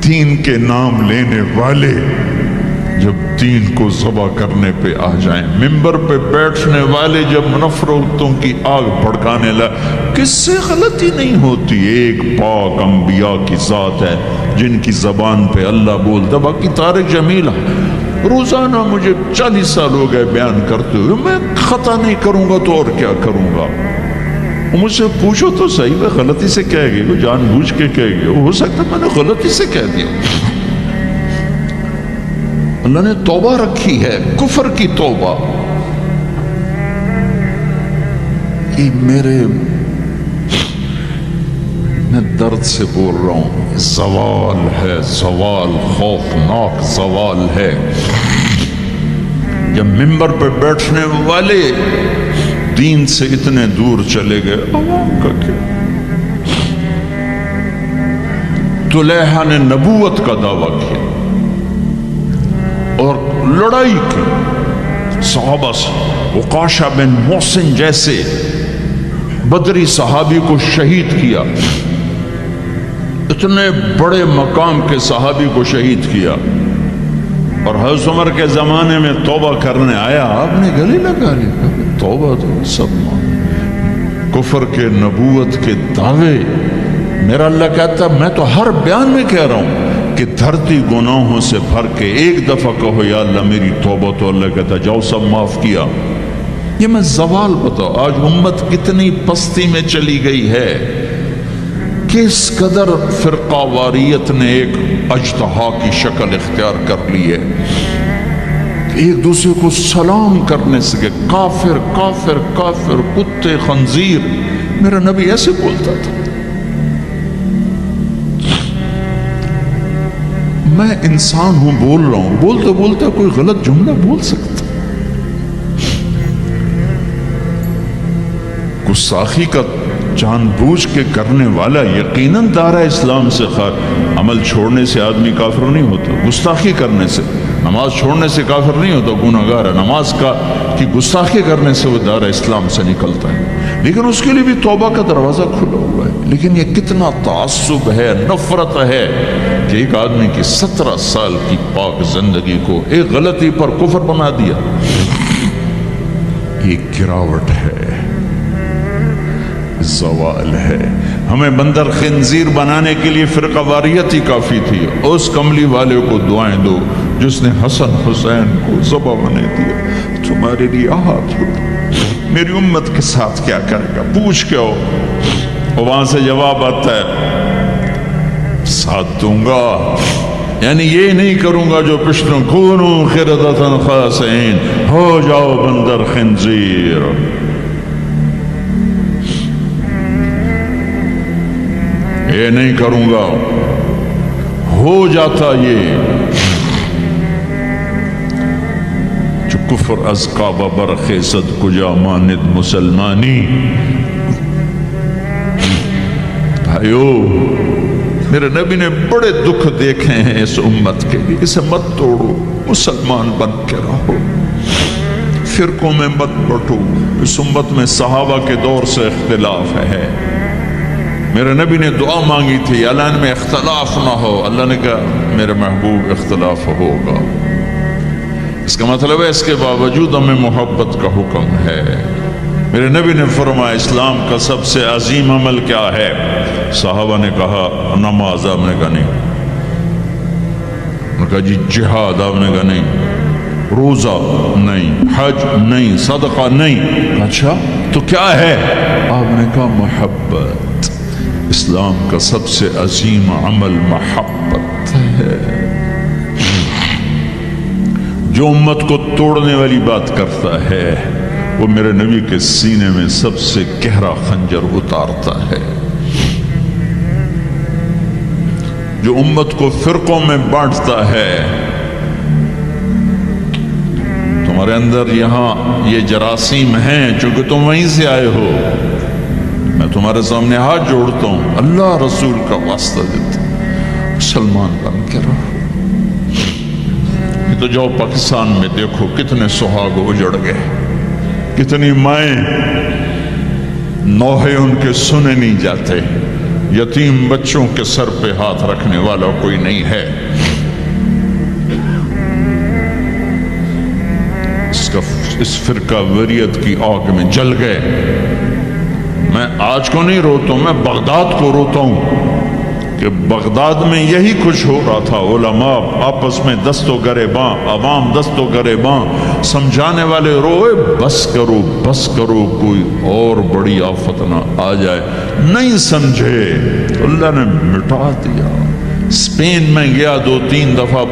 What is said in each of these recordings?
دین کے نام لینے والے جب دین کو ذبح کرنے پہ آ جائیں، ممبر پہ بیٹھنے والے جب نفرتوں کی آگ بھڑکانے لگے، کس سے غلطی نہیں ہوتی؟ ایک پاک انبیاء کی ذات ہے جن کی زبان پہ اللہ بولتا۔ باقی طارق جمیل روزانہ مجھے 40 سال ہو گئے بیان کرتے ہوئے، میں خطا نہیں کروں گا تو اور کیا کروں گا؟ مجھ سے پوچھو تو صحیح، میں غلطی سے کہہ گئی، وہ جان بوجھ کے کہہ گئی، ہو سکتا ہے میں نے غلطی سے کہہ دیا۔ اللہ نے توبہ رکھی ہے، کفر کی توبہ۔ یہ میں درد سے بول رہا ہوں، زوال ہے، زوال خوفناک زوال ہے۔ جب ممبر پہ بیٹھنے والے دین سے اتنے دور چلے گئے، عوام کا کیا؟ طلحہ نے نبوت کا دعویٰ کیا اور لڑائی کی صحابہ سے، عکاشہ بن محسن جیسے بدری صحابی کو شہید کیا، اتنے بڑے مقام کے صحابی کو شہید کیا، اور حضرت عمر کے زمانے میں توبہ کرنے آیا، آپ نے گلے لگا لیا، توبہ تو سب کفر کے نبوت کے دعوے۔ میرا اللہ کہتا میں تو ہر بیان میں کہہ رہا ہوں کہ دھرتی گناہوں سے بھر کے ایک دفعہ کہو یا اللہ میری توبہ، تو اللہ کہتا جاؤ سب معاف کیا۔ یہ میں زوال بتاؤ، آج امت کتنی پستی میں چلی گئی ہے، کس قدر فرقہ واریت نے ایک اجتہا کی شکل اختیار کر لی ہے، ایک دوسرے کو سلام کرنے سے کافر کافر کافر، کتے خنزیر۔ میرا نبی ایسے بولتا تھا۔ میں انسان ہوں، بول رہا ہوں، بولتے بولتے کوئی غلط جملہ بول سکتا۔ گستاخی کا جان بوجھ کے کرنے والا یقیناً دارہ اسلام سے عمل چھوڑنے سے آدمی کافر نہیں ہوتا، گستاخی کرنے سے، نماز چھوڑنے سے کافر نہیں ہوتا، گناہگار ہے، نماز کی گستاخی کرنے سے وہ دارہ اسلام سے نکلتا ہے، لیکن اس کے لیے بھی توبہ کا دروازہ کھلا ہوا ہے۔ لیکن یہ کتنا تعصب ہے، نفرت ہے کہ ایک آدمی کی 17 سال کی پاک زندگی کو ایک غلطی پر کفر بنا دیا۔ یہ گراوٹ ہے، زوال ہے۔ ہمیں بندر خنزیر بنانے کے لیے فرقہ واریت ہی کافی تھی۔ اس کملی والے کو دعائیں دو جس نے حسن حسین کو ذبح ہونے دیا، تمہارے لیے آہات ہوتا، میری امت کے ساتھ کیا کرے گا؟ پوچھ کے ہو، وہاں سے جواب آتا ہے ساتھ دوں گا، یعنی یہ نہیں کروں گا جو پشتوں کونو خردتن خاسئین، ہو جاؤ بندر خنزیر۔ یہ نہیں کروں گا، ہو جاتا یہ جو کفر از کعبہ برخیزد کجا ماند مسلمانی۔ بھائیو، میرے نبی نے بڑے دکھ دیکھے ہیں اس امت کے لیے، اسے مت توڑو، مسلمان بن کے رہو، فرقوں میں مت بٹو۔ اس امت میں صحابہ کے دور سے اختلاف ہے، میرے نبی نے دعا مانگی تھی اللہ میں اختلاف نہ ہو، اللہ نے کہا میرے محبوب اختلاف ہوگا۔ اس کا مطلب ہے اس کے باوجود ہمیں محبت کا حکم ہے۔ میرے نبی نے فرمایا اسلام کا سب سے عظیم عمل کیا ہے؟ صحابہ نے کہا نماز، آپ نے کہا نہیں، انہوں نے کہا جی جہاد، آپ نے کہا نہیں، روزہ نہیں، حج نہیں، صدقہ نہیں۔ اچھا تو کیا ہے؟ آپ نے کہا محبت۔ اسلام کا سب سے عظیم عمل محبت ہے۔ جو امت کو توڑنے والی بات کرتا ہے وہ میرے نبی کے سینے میں سب سے گہرا خنجر اتارتا ہے۔ جو امت کو فرقوں میں بانٹتا ہے، تمہارے اندر یہاں یہ جراثیم ہیں، چونکہ تم وہیں سے آئے ہو، میں تمہارے سامنے ہاتھ جوڑتا ہوں، اللہ رسول کا واسطہ دیتا ہوں، مسلمان بن کے رہو۔ یہ تو جاؤ پاکستان میں دیکھو کتنے سہاگ اجڑ گئے، کتنی مائیں نوحے ان کے سنے نہیں جاتے، یتیم بچوں کے سر پہ ہاتھ رکھنے والا کوئی نہیں ہے. اس فرقہ وریت کی آگ میں جل گئے. میں آج کو نہیں روتا ہوں، میں بغداد کو روتا ہوں کہ بغداد میں یہی کچھ ہو رہا تھا. علماء آپس میں دست و گریباں، عوام دست و گریباں، سمجھانے والے روئے بس کرو بس کرو، کوئی اور بڑی آفت نہ آ جائے. نہیں سمجھے تو اللہ نے مٹا دیا. اسپین میں گیا 2-3 دفعہ،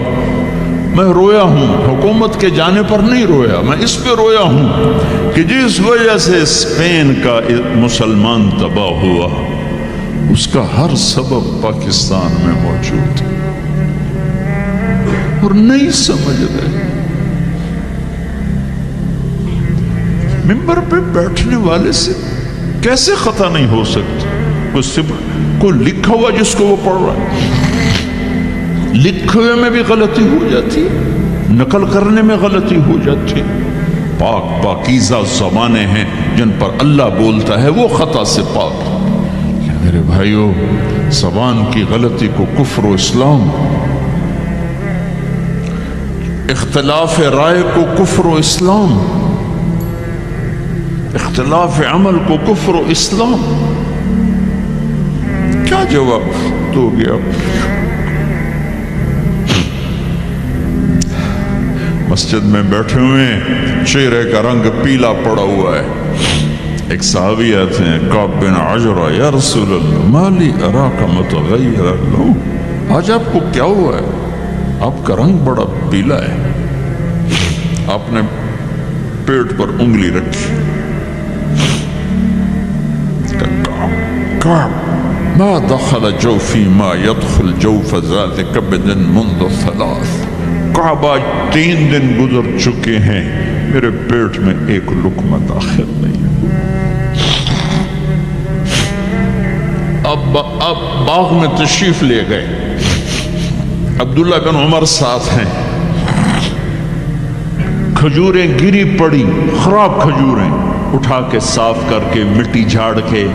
میں رویا ہوں. حکومت کے جانے پر نہیں رویا، میں اس پہ رویا ہوں کہ جس وجہ سے اسپین کا مسلمان تباہ ہوا، اس کا ہر سبب پاکستان میں موجود ہے اور نہیں سمجھ رہے. ممبر پہ بیٹھنے والے سے کیسے خطا نہیں ہو سکتی؟ کوئی لکھا ہوا جس کو وہ پڑھ رہا ہے، لکھے ہوئے میں بھی غلطی ہو جاتی، نقل کرنے میں غلطی ہو جاتی. پاکیزہ زبانیں ہیں جن پر اللہ بولتا ہے، وہ خطا سے پاک. میرے بھائیو، زبان کی غلطی کو کفر و اسلام، اختلاف رائے کو کفر و اسلام، اختلاف عمل کو کفر و اسلام. کیا جواب دو گے آپ؟ مسجد میں بیٹھے ہوئے ہیں، چہرے کا رنگ پیلا پڑا ہوا ہے. ایک صحابی آتے ہیں، کعب بن عجرہ، یا رسول اللہ مالی اراک متغیر اللہ، آج آپ کو کیا ہوا ہے؟ آپ کا رنگ بڑا پیلا ہے. آپ نے پیٹ پر انگلی رکھی. کعب ما دخل جوفی ما يدخل جوف ذات کبد منذ 3. کعب آج 3 دن گزر چکے ہیں، میرے پیٹ میں ایک لقمہ داخل نہیں. اب باغ میں تشریف لے گئے، عبداللہ بن عمر ساتھ ہیں. کھجوریں گری پڑی، خراب کھجوریں، اٹھا کے صاف کر کے مٹی جھاڑ کے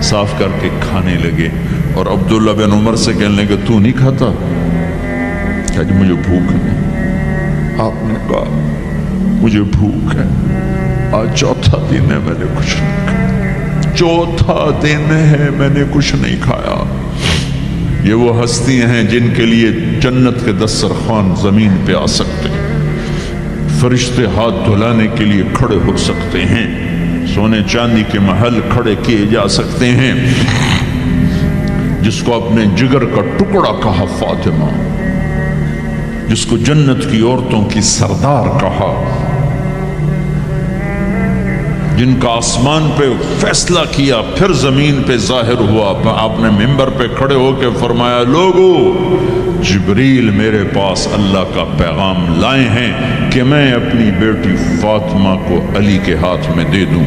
صاف کر کے کھانے لگے. اور عبداللہ بن عمر سے کہنے لگے تو نہیں کھاتا؟ کہ جی مجھے بھوک نہیں. آپ نے کہا مجھے بھوک ہے، آج 4تھا دن ہے میں نے کچھ نہیں کھایا، 4تھا دن ہے میں نے کچھ نہیں کھایا. یہ وہ ہستیاں ہیں جن کے لیے جنت کے دسترخوان زمین پہ آ سکتے ہیں، فرشتے ہاتھ دھلانے کے لیے کھڑے ہو سکتے ہیں، سونے چاندی کے محل کھڑے کیے جا سکتے ہیں. جس کو اپنے جگر کا ٹکڑا کہا فاطمہ، جس کو جنت کی عورتوں کی سردار کہا، جن کا آسمان پہ فیصلہ کیا پھر زمین پہ ظاہر ہوا. آپ نے ممبر پہ کھڑے ہو کے فرمایا لوگو، جبریل میرے پاس اللہ کا پیغام لائے ہیں کہ میں اپنی بیٹی فاطمہ کو علی کے ہاتھ میں دے دوں.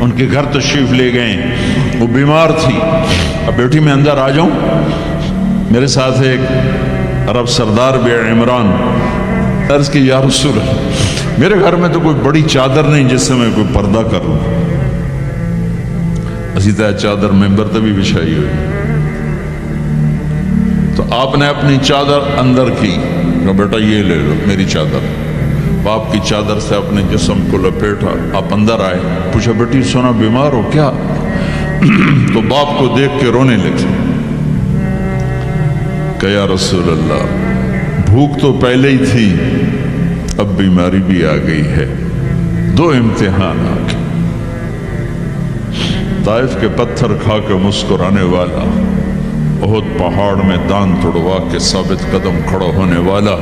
ان کے گھر تشریف لے گئے، وہ بیمار تھی. اب بیٹی میں اندر آ جاؤں؟ میرے ساتھ ایک عرب سردار بھی عمران، عرض کی یا رسول اللہ، میرے گھر میں تو کوئی بڑی چادر نہیں جس سے میں کوئی پردہ کر لوں. اسی طرح چادر ممبر تے بھی بچھائی ہوئی. تو آپ نے اپنی چادر اندر کی، کہا بیٹا یہ لے لو میری چادر. باپ کی چادر سے اپنے جسم کو لپیٹا. آپ اندر آئے، پوچھا بیٹی سونا بیمار ہو کیا؟ تو باپ کو دیکھ کے رونے لگے. کہ یا رسول اللہ، بھوک تو پہلے ہی تھی، اب بیماری بھی آ گئی ہے، 2 امتحان آ گئے. طائف کے پتھر کھا کے مسکرانے والا، احد پہاڑ میں دان توڑوا کے ثابت قدم کھڑا ہونے والا،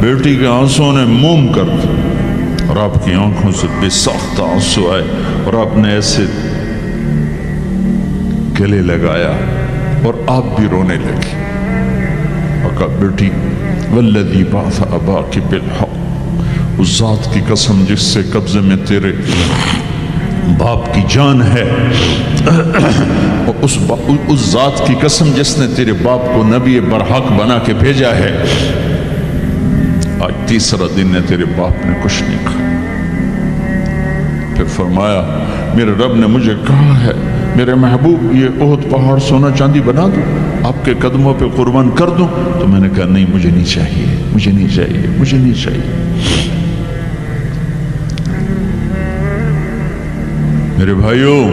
بیٹی کے آنسوں نے موم کر دیا اور آپ کی آنکھوں سے بے ساختہ آنسو آئے اور آپ نے ایسے گلے لگایا اور آپ بھی رونے لگی. اور کہا بیٹی والذی بعث اباک بالحق، اس ذات کی قسم جس سے قبضے میں تیرے باپ کی جان ہے، اس ذات کی قسم جس نے تیرے باپ کو نبی برحق بنا کے بھیجا ہے، آج 3 دن ہے تیرے باپ نے کچھ نہیں کھایا. پھر فرمایا میرے رب نے مجھے کہا ہے میرے محبوب یہ احد پہاڑ سونا چاندی بنا دوں، آپ کے قدموں پہ قربان کر دوں؟ تو میں نے کہا نہیں، مجھے نہیں چاہیے، مجھے نہیں چاہیے، مجھے نہیں چاہیے۔ میرے بھائیوں،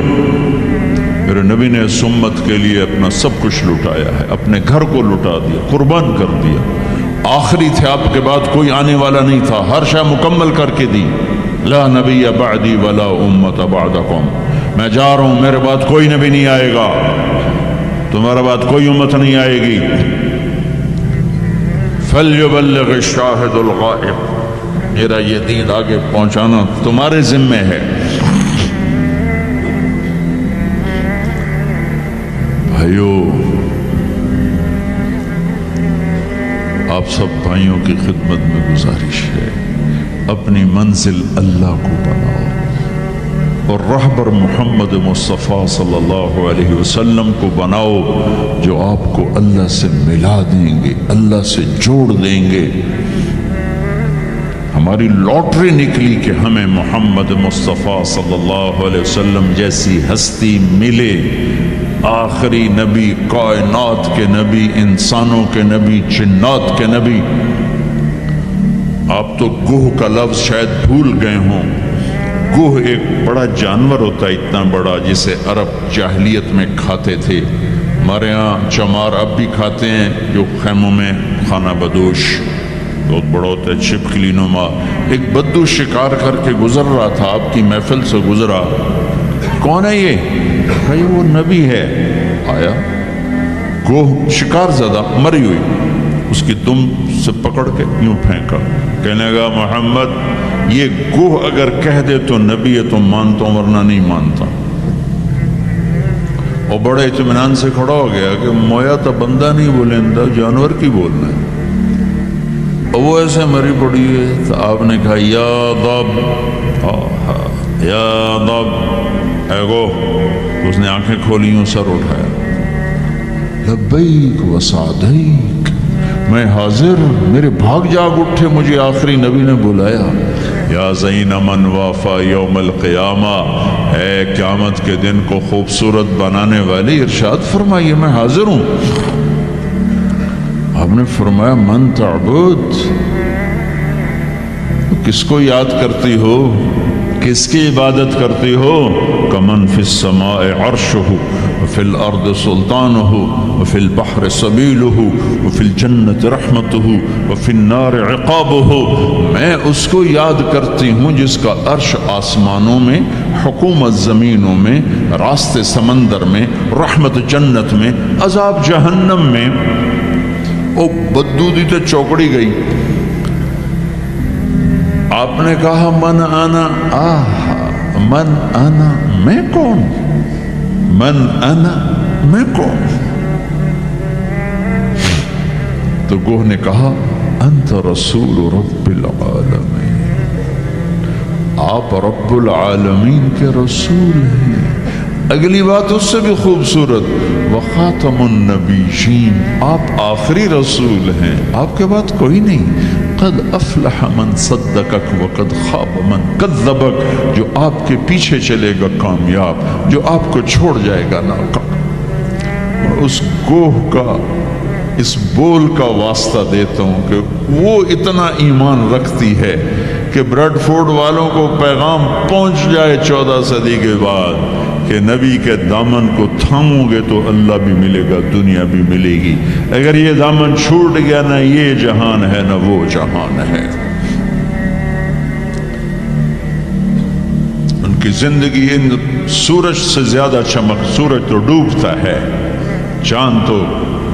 میرے نبی نے اس امت کے لیے اپنا سب کچھ لٹایا ہے، اپنے گھر کو لٹا دیا، قربان کر دیا۔ آخری تھے، آپ کے بعد کوئی آنے والا نہیں تھا، ہر شے مکمل کر کے دی۔ لا نبی بعدی ولا امت بعدکم، میں جا رہا ہوں، میرے بعد کوئی نبی نہیں آئے گا، تمہارے بعد کوئی امت نہیں آئے گی۔ فلیبلغ الشاہد الغائب، میرا یہ دین آگے پہنچانا تمہارے ذمہ ہے۔ بھائیو، آپ سب بھائیوں کی خدمت میں گزارش ہے، اپنی منزل اللہ کو بناؤ اور رہبر محمد مصطفیٰ صلی اللہ علیہ وسلم کو بناؤ، جو آپ کو اللہ سے ملا دیں گے، اللہ سے جوڑ دیں گے۔ ہماری لاٹری نکلی کہ ہمیں محمد مصطفیٰ صلی اللہ علیہ وسلم جیسی ہستی ملے، آخری نبی، کائنات کے نبی، انسانوں کے نبی، جنات کے نبی۔ آپ تو گوہ کا لفظ شاید بھول گئے ہوں۔ گوہ ایک بڑا جانور ہوتا ہے، اتنا بڑا، جسے عرب جاہلیت میں کھاتے تھے۔ ہمارے ہاں چمار اب بھی کھاتے ہیں، جو خیموں میں خانہ بدوش بہت بڑا ہوتا ہے، چھپکلی نما۔ ایک بدو شکار کر کے گزر رہا تھا، آپ کی محفل سے گزرا۔ کون ہے یہ؟ کہ وہ نبی ہے۔ آیا، گوہ شکار زدہ مری ہوئی، اس کی دم سے پکڑ کے یوں پھینکا، کہنے لگا محمد یہ گوہ اگر کہہ دے تو نبی ہے تو مانتا ہوں، ورنہ نہیں مانتا۔ اور بڑے اطمینان سے کھڑا ہو گیا کہ مویا تو بندہ نہیں بولیندا، جانور کی بولنا ہے۔ اور وہ ایسے مری پڑی ہے، تو آپ نے کہا یا ضب، یا ضب، اے گوہ۔ اس نے آنکھیں کھولی، سر اٹھایا، لبیک و سعدیک، میں حاضر، میرے بھاگ جاگ اٹھے، مجھے آخری نبی نے بلایا۔ یا زین من وافا یوم القیامہ، اے قیامت کے دن کو خوبصورت بنانے والی، ارشاد فرمائیے میں حاضر ہوں۔ آپ نے فرمایا من تعبد، کس کو یاد کرتی ہو، کس کی عبادت کرتی ہو؟ کمن فی السماء عرشہ وفی الارض سلطانہ وفی البحر سبیلہ وفی الجنت رحمتہ وفی النار عقابہ، میں اس کو یاد کرتی ہوں جس کا عرش آسمانوں میں، حکومت زمینوں میں، راستے سمندر میں، رحمت جنت میں، عذاب جہنم میں۔ او بدو دی تو چوکڑی گئی۔ آپ نے کہا من انا، من انا، میں کون؟ من انا، میں کون؟ تو گوہ نے کہا انت رسول رب العالمین، آپ رب العالمین کے رسول ہیں۔ اگلی بات اس سے بھی خوبصورت، وخاتم النبیین، آپ آخری رسول ہیں، آپ کے بعد کوئی نہیں۔ قد افلح من صدقک وقد خاب من کذبک، جو آپ کے پیچھے چلے گا کامیاب، جو آپ کو چھوڑ جائے گا ناکام۔ اس گوہ کا، اس بول کا واسطہ دیتا ہوں کہ وہ اتنا ایمان رکھتی ہے کہ بریڈ فورڈ والوں کو پیغام پہنچ جائے 14 صدی کے بعد کہ نبی کے دامن کو تھامو گے تو اللہ بھی ملے گا، دنیا بھی ملے گی۔ اگر یہ دامن چھوٹ گیا، نہ یہ جہان ہے نہ وہ جہان ہے۔ ان کی زندگی ان سورج سے زیادہ چمک، سورج تو ڈوبتا ہے، چاند تو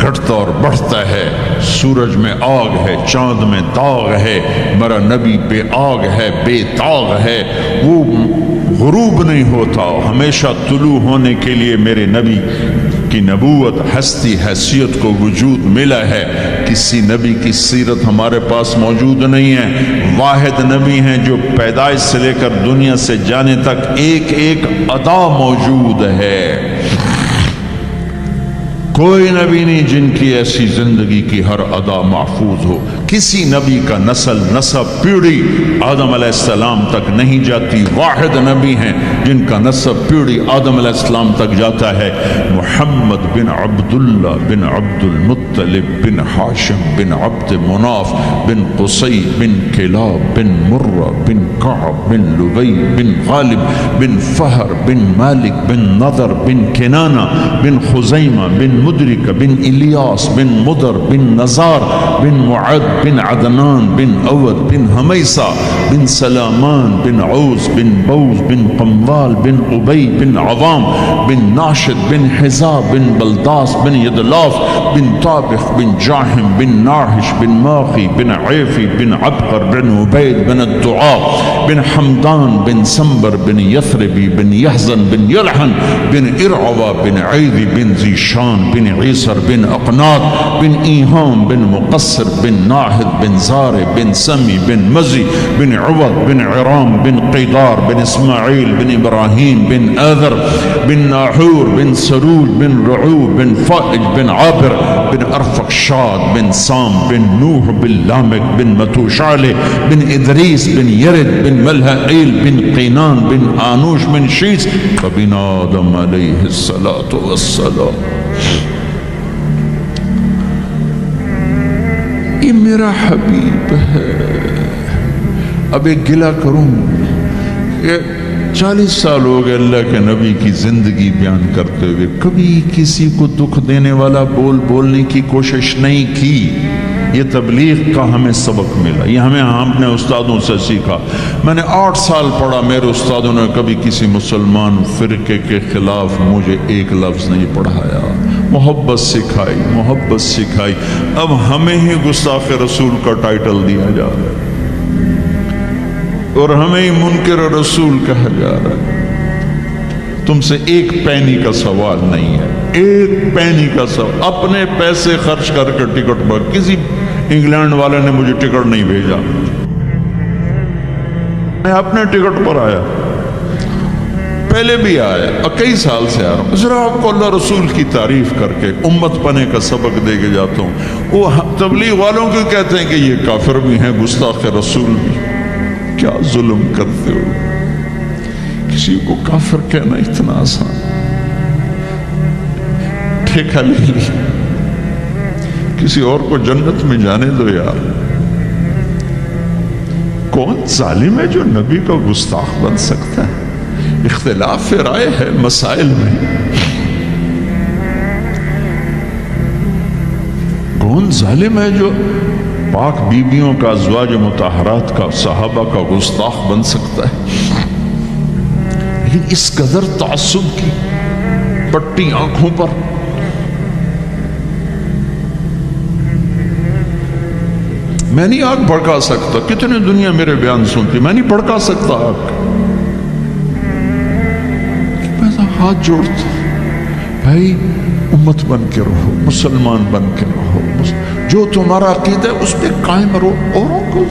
گھٹتا اور بڑھتا ہے، سورج میں آگ ہے، چاند میں داغ ہے، میرا نبی بے آگ ہے، بے داغ ہے، وہ غروب نہیں ہوتا، ہمیشہ طلوع ہونے کے لیے میرے نبی کی نبوت، ہستی، حیثیت کو وجود ملا ہے۔ کسی نبی کی سیرت ہمارے پاس موجود نہیں ہے، واحد نبی ہیں جو پیدائش سے لے کر دنیا سے جانے تک ایک ایک ادا موجود ہے۔ کوئی نبی نہیں جن کی ایسی زندگی کی ہر ادا محفوظ ہو، کسی نبی کا نسب پیڑھی آدم علیہ السلام تک نہیں جاتی. واحد نبی ہیں جن کا نسب پیڑھی آدم علیہ السلام تک جاتا ہے. محمد بن عبداللہ بن عبد المطلب بن ہاشم بن عبد مناف بن قصی بن کلاب بن مرہ بن کعب بن لبی بن غالب بن فہر بن مالک بن نضر بن کنانہ بن خزیمہ بن مدرک بن الیاس بن مدر بن نزار بن معد بن عدنان بن اود بن حمیسہ بن سلامان بن عوز بن بوز بن قموال بن ابی بن عوام بن ناشد بن حزاب بن بلداس بن یدلاف بن طابخ بن جاہم بن ناحش بن ماخی بن عیفی بن عبقر بن عبید بن الدعاء بن حمدان بن سنبر بن یثربی بن یحزن بن یلحن بن ارعوہ بن عیدی بن زیشان بن عیسر بن اقناط بن ایہام بن مقصر بن ناحد بن زارع بن سمی بن مزی بن عوض بن عرام بن قیدار بن اسماعیل بن ابراہیم بن آذر بن ناحور بن سرود بن رعوب بن فائج بن عابر بن ارفقشاد بن سام بن نوح بن لامک بن متوشعلہ بن ادریس بن یرد بن ملہائیل بن قینان بن آنوش بن شیس وبن آدم علیہ السلام. یہ میرا حبیب ہے. اب ایک گلہ کروں کہ 40 سال ہو گئے اللہ کے نبی کی زندگی بیان کرتے ہوئے کبھی کسی کو دکھ دینے والا بولنے کی کوشش نہیں کی. یہ تبلیغ کا ہمیں سبق ملا, یہ ہمیں اپنے استادوں سے سیکھا. میں نے 8 سال پڑھا, میرے استادوں نے کبھی کسی مسلمان فرقے کے خلاف مجھے ایک لفظ نہیں پڑھایا. محبت سکھائی. اب ہمیں ہی گستاخ رسول کا ٹائٹل دیا جا رہا ہے اور ہمیں ہی منکر رسول کہا جا رہا ہے. تم سے ایک پینی کا سوال نہیں ہے, ایک پینی کا سوال. اپنے پیسے خرچ کر کے ٹکٹ پر, کسی انگلینڈ والے نے مجھے ٹکٹ نہیں بھیجا, میں اپنے ٹکٹ پر آیا, پہلے بھی آیا, کئی سال سے آ رہا ہوں. ذرا آپ کو اللہ رسول کی تعریف کر کے امت پنے کا سبق دے کے جاتا ہوں. وہ تبلیغ والوں کو کہتے ہیں کہ یہ کافر بھی ہیں, گستاخ رسول بھی. کیا ظلم کرتے ہو, کسی کو کافر کہنا اتنا آسان. ٹھیکہ لے لی, کسی اور کو جنت میں جانے دو یار. کون ظالم ہے جو نبی کا گستاخ بن سکتا ہے؟ اختلاف رائے ہے مسائل میں. کون ظالم ہے جو پاک بیویوں کا, ازواج مطہرات کا, صحابہ کا گستاخ بن سکتا ہے؟ لیکن اس قدر تعصب کی پٹی آنکھوں پر. میں نہیں آگ بھڑکا سکتا, کتنے دنیا میرے بیان سنتی, میں نہیں بھڑکا سکتا آگ. ہاتھ جوڑتا, بھائی امت بن کے رہو, مسلمان بن کے رہو, جو تمہارا عقیدہ ہے اس پہ قائم رہو. اوروں کو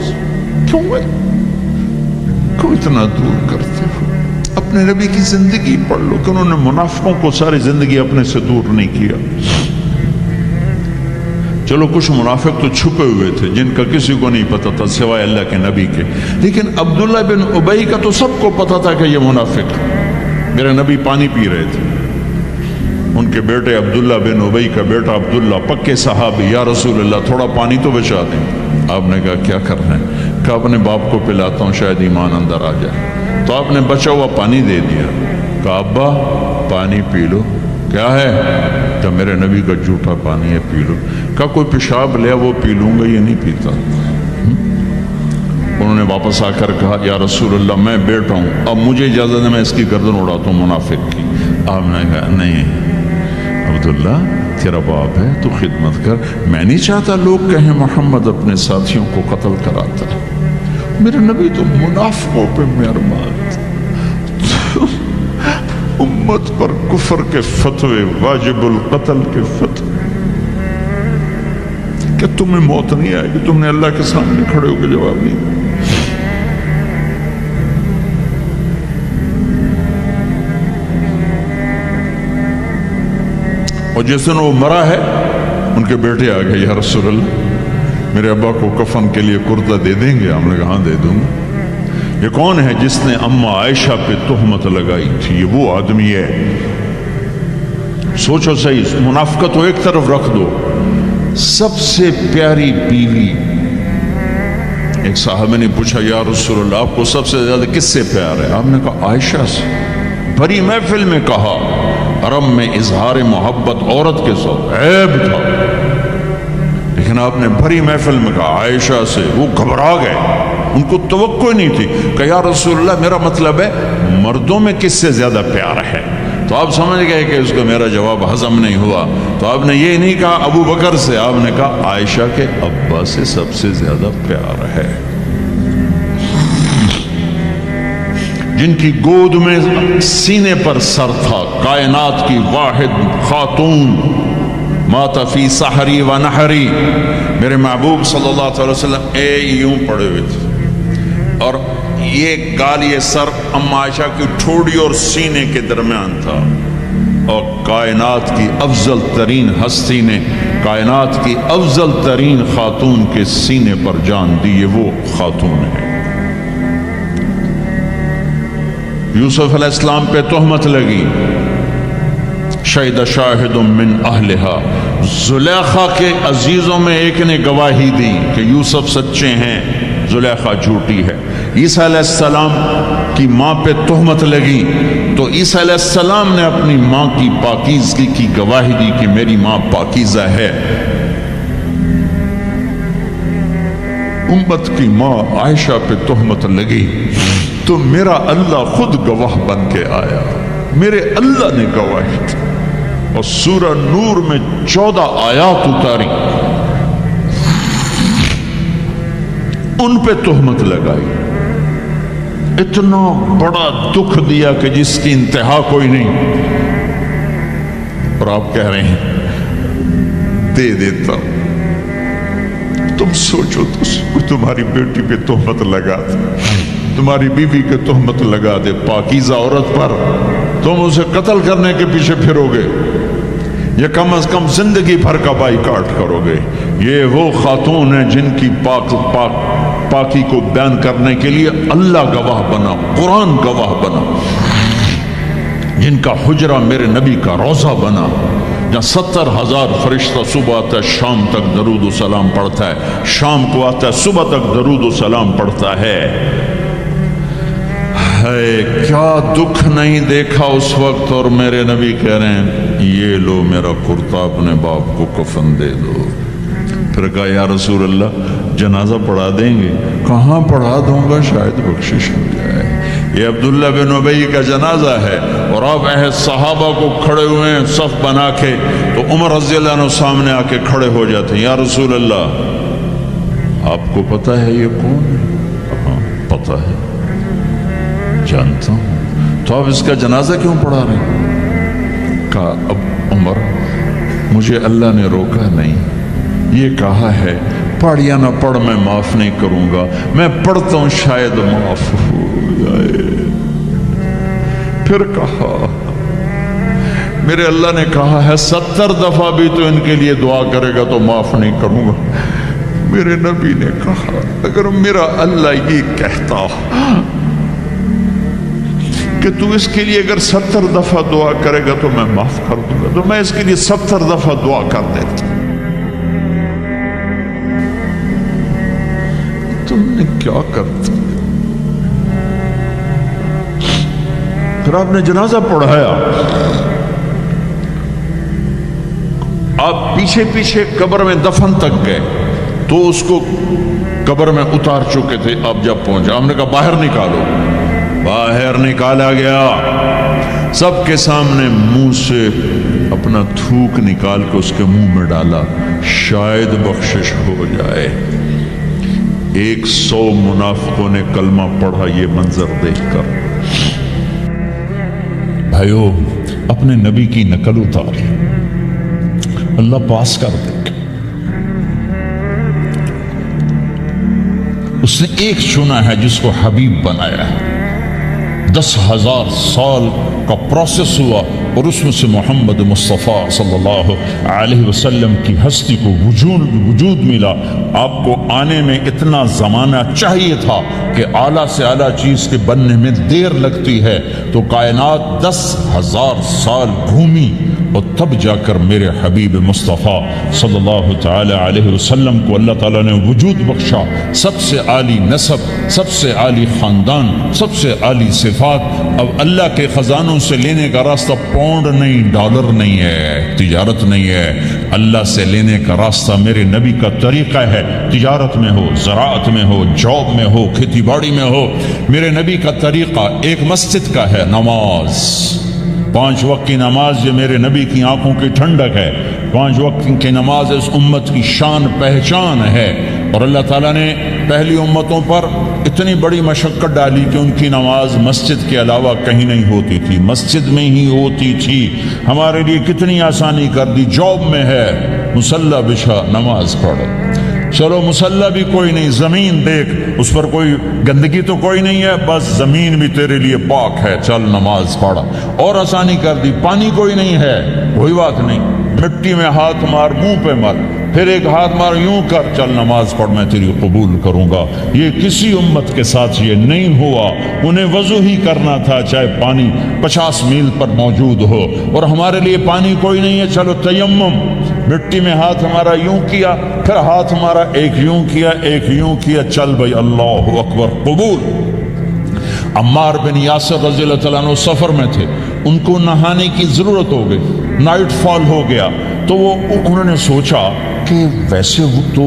کیوں اتنا دور کرتے ہو؟ اپنے نبی کی زندگی پڑھ لو کہ انہوں نے منافقوں کو ساری زندگی اپنے سے دور نہیں کیا. چلو کچھ منافق تو چھپے ہوئے تھے جن کا کسی کو نہیں پتا تھا سوائے اللہ کے نبی کے, لیکن عبداللہ بن ابی کا تو سب کو پتا تھا کہ یہ منافق. میرے نبی پانی پی رہے تھے, ان کے بیٹے عبداللہ بن ابی کا بیٹا عبداللہ پکے صحابی, یا رسول اللہ تھوڑا پانی تو بچا دیں. آپ نے کہا کیا کرنا ہے؟ کہا اپنے باپ کو پلاتا ہوں شاید ایمان اندر آ جائے. تو آپ نے بچا ہوا پانی دے دیا. کہا ابا پانی پی لو. کیا ہے؟ کہ میرے نبی کا جھوٹا پانی ہے, پی لو. کہا کوئی پیشاب لیا وہ پی لوں گا, یہ نہیں پیتا. انہوں نے واپس آ کر کہا یا رسول اللہ میں بیٹا ہوں, اب مجھے اجازت ہے میں اس کی گردن اڑاتا ہوں منافق کی. آپ نے کہا نہیں عبداللہ تیرا باپ ہے, تو خدمت کر. میں نہیں چاہتا لوگ کہیں محمد اپنے ساتھیوں کو قتل کراتا ہے. میرے نبی تو منافقوں پہ مہربان. امت پر کفر کے فتوے, واجب القتل کے فتوے, کہ تمہیں موت نہیں آئے گی, تم نے اللہ کے سامنے کھڑے ہو کے جواب نہیں. اور جس دن وہ مرا ہے ان کے بیٹے آ گئے, یا رسول اللہ میرے ابا کو کفن کے لیے کرتا دے دیں گے؟ ہم نے کہا ہاں دے دوں گا۔ یہ کون ہے جس نے اما عائشہ پہ تہمت لگائی تھی؟ یہ وہ آدمی ہے۔ سوچو صحیح، منافقت کو ایک طرف رکھ دو، سب سے پیاری بیوی۔ ایک صاحب نے پوچھا یا رسول اللہ آپ کو سب سے زیادہ کس سے پیار ہے؟ آپ نے کہا عائشہ سے۔ بھری محفل میں کہا، عرب میں اظہار محبت عورت کے ساتھ عیب تھا، لیکن آپ نے بھری محفل میں کہا عائشہ سے۔ وہ گھبرا گئے، ان کو توقع نہیں تھی کہ یا رسول اللہ میرا مطلب ہے مردوں میں کس سے زیادہ پیار ہے؟ تو آپ سمجھ گئے کہ اس کو میرا جواب ہضم نہیں ہوا، تو آپ نے یہ نہیں کہا ابو بکر سے، آپ نے کہا عائشہ کے ابا سے سب سے زیادہ پیار ہے، جن کی گود میں سینے پر سر تھا، کائنات کی واحد خاتون، مات فی سحری و نحری۔ میرے محبوب صلی اللہ علیہ وسلم یوں پڑے ہوئے تھے، اور یہ گال، یہ سر اما عائشہ کی ٹھوڑی اور سینے کے درمیان تھا، اور کائنات کی افضل ترین ہستی نے کائنات کی افضل ترین خاتون کے سینے پر جان دی۔ یہ وہ خاتون ہے۔ یوسف علیہ السلام پہ تہمت لگی، شہد شاہد من اہلہا، زلیخا کے عزیزوں میں ایک نے گواہی دی کہ یوسف سچے ہیں، زلیخا جھوٹی ہے۔ عیسیٰ علیہ السلام کی ماں پہ تہمت لگی تو عیسیٰ علیہ السلام نے اپنی ماں کی پاکیزگی کی گواہی دی کہ میری ماں پاکیزہ ہے۔ امت کی ماں عائشہ پہ تہمت لگی تو میرا اللہ خود گواہ بن کے آیا، میرے اللہ نے گواہی دی، اور سورہ نور میں 14 آیات اتاری، ان پہ تہمت لگائی، اتنا بڑا دکھ دیا کہ جس کی انتہا کوئی نہیں، اور آپ کہہ رہے ہیں دے دیتا۔ تم سوچو، تمہاری بیٹی پہ تہمت لگا دے، تمہاری بیوی کے تہمت لگا دے پاکیزہ عورت پر، تم اسے قتل کرنے کے پیچھے پھرو گے یا کم از کم زندگی بھر کا بائیکاٹ کرو گے۔ یہ وہ خاتون ہیں جن کی پاکی کو بیان کرنے کے لیے اللہ گواہ بنا، قرآن گواہ بنا، جن کا حجرہ میرے نبی کا روضہ بنا، جہاں 70,000 فرشتہ صبح آتا ہے شام تک درود و سلام پڑھتا ہے، شام کو آتا ہے صبح تک درود و سلام پڑھتا ہے۔ کیا دکھ نہیں دیکھا اس وقت، اور میرے نبی کہہ رہے ہیں یہ لو میرا کرتا اپنے باپ کو کفن دے دو۔ پھر کہا یا رسول اللہ جنازہ پڑھا دیں گے؟ کہاں پڑھا دوں گا، شاید بخشش ہو جائے۔ یہ عبداللہ بن ابی کا جنازہ ہے، اور آپ اہل صحابہ کو کھڑے ہوئے ہیں صف بنا کے، تو عمر رضی اللہ عنہ سامنے آ کے کھڑے ہو جاتے ہیں، یا رسول اللہ آپ کو پتہ ہے یہ کون ہے؟ ہاں پتہ ہے، جانتا ہوں، تو آپ اس کا جنازہ کیوں پڑھا رہے ہیں؟ کہا اب عمر مجھے اللہ نے روکا نہیں، یہ کہا ہے پڑھ یا نہ پڑھ میں معاف نہیں کروں گا، میں پڑھتا ہوں شاید معاف ہو جائے۔ پھر کہا میرے اللہ نے کہا ہے 70 دفعہ بھی تو ان کے لیے دعا کرے گا تو معاف نہیں کروں گا۔ میرے نبی نے کہا اگر میرا اللہ یہ کہتا کہ تو اس کے لیے اگر 70 دفعہ دعا کرے گا تو میں معاف کر دوں گا، تو میں اس کے لیے 70 دفعہ دعا کر دیتا۔ تم نے کیا کرتا؟ پھر آپ نے جنازہ پڑھایا، آپ پیچھے پیچھے قبر میں دفن تک گئے تو اس کو قبر میں اتار چکے تھے، آپ جب پہنچے ہم نے کہا باہر نکالو، باہر نکالا گیا، سب کے سامنے منہ سے اپنا تھوک نکال کے اس کے منہ میں ڈالا، شاید بخشش ہو جائے۔ 100 منافقوں نے کلمہ پڑھا یہ منظر دیکھ کر۔ بھائیو اپنے نبی کی نقل اتار، اللہ پاس کر دے۔ اس نے ایک چنا ہے جس کو حبیب بنایا ہے، 10,000 سال کا پروسیس ہوا اور اس میں سے محمد مصطفیٰ صلی اللہ علیہ وسلم کی ہستی کو وجود ملا. آپ کو آنے میں اتنا زمانہ چاہیے تھا کہ اعلیٰ سے اعلیٰ چیز کے بننے میں دیر لگتی ہے, تو کائنات 10,000 سال گھومی اور تب جا کر میرے حبیب مصطفیٰ صلی اللہ تعالی علیہ وسلم کو اللہ تعالیٰ نے وجود بخشا. سب سے عالی نسب, سب سے عالی خاندان, سب سے عالی صفات. اب اللہ کے خزانوں سے لینے کا راستہ پاؤنڈ نہیں, ڈالر نہیں ہے, تجارت نہیں ہے. اللہ سے لینے کا راستہ میرے نبی کا طریقہ ہے. تجارت میں ہو, زراعت میں ہو, جاب میں ہو, کھیتی باڑی میں ہو, میرے نبی کا طریقہ ایک مسجد کا ہے, نماز. 5 وقت کی نماز یہ میرے نبی کی آنکھوں کی ٹھنڈک ہے. 5 وقت کی نماز اس امت کی شان پہچان ہے. اور اللہ تعالیٰ نے پہلی امتوں پر اتنی بڑی مشقت ڈالی کہ ان کی نماز مسجد کے علاوہ کہیں نہیں ہوتی تھی, مسجد میں ہی ہوتی تھی. ہمارے لیے کتنی آسانی کر دی. جاب میں ہے, مصلی بچھا, نماز پڑھ. چلو مصلی بھی کوئی نہیں, زمین دیکھ, اس پر کوئی گندگی تو کوئی نہیں ہے, بس زمین بھی تیرے لیے پاک ہے, چل نماز پڑھ. اور آسانی کر دی, پانی کوئی نہیں ہے, کوئی بات نہیں, مٹی میں ہاتھ مار, منہ پہ مار, پھر ایک ہاتھ مار, یوں کر, چل نماز پڑھ, میں تیری قبول کروں گا. یہ کسی امت کے ساتھ یہ نہیں ہوا. انہیں وضو ہی کرنا تھا چاہے پانی 50 میل پر موجود ہو. اور ہمارے لیے پانی کوئی نہیں ہے, چلو تیمم, مٹی میں ہاتھ ہمارا یوں کیا, پھر ہاتھ ہمارا ایک یوں کیا, ایک یوں کیا, چل بھائی, اللہ اکبر, قبول. عمار بن یاسر رضی اللہ تعالیٰ عنہ سفر میں تھے, ان کو نہانے کی ضرورت ہو گئی, نائٹ فال ہو گیا. تو انہوں نے سوچا کہ ویسے تو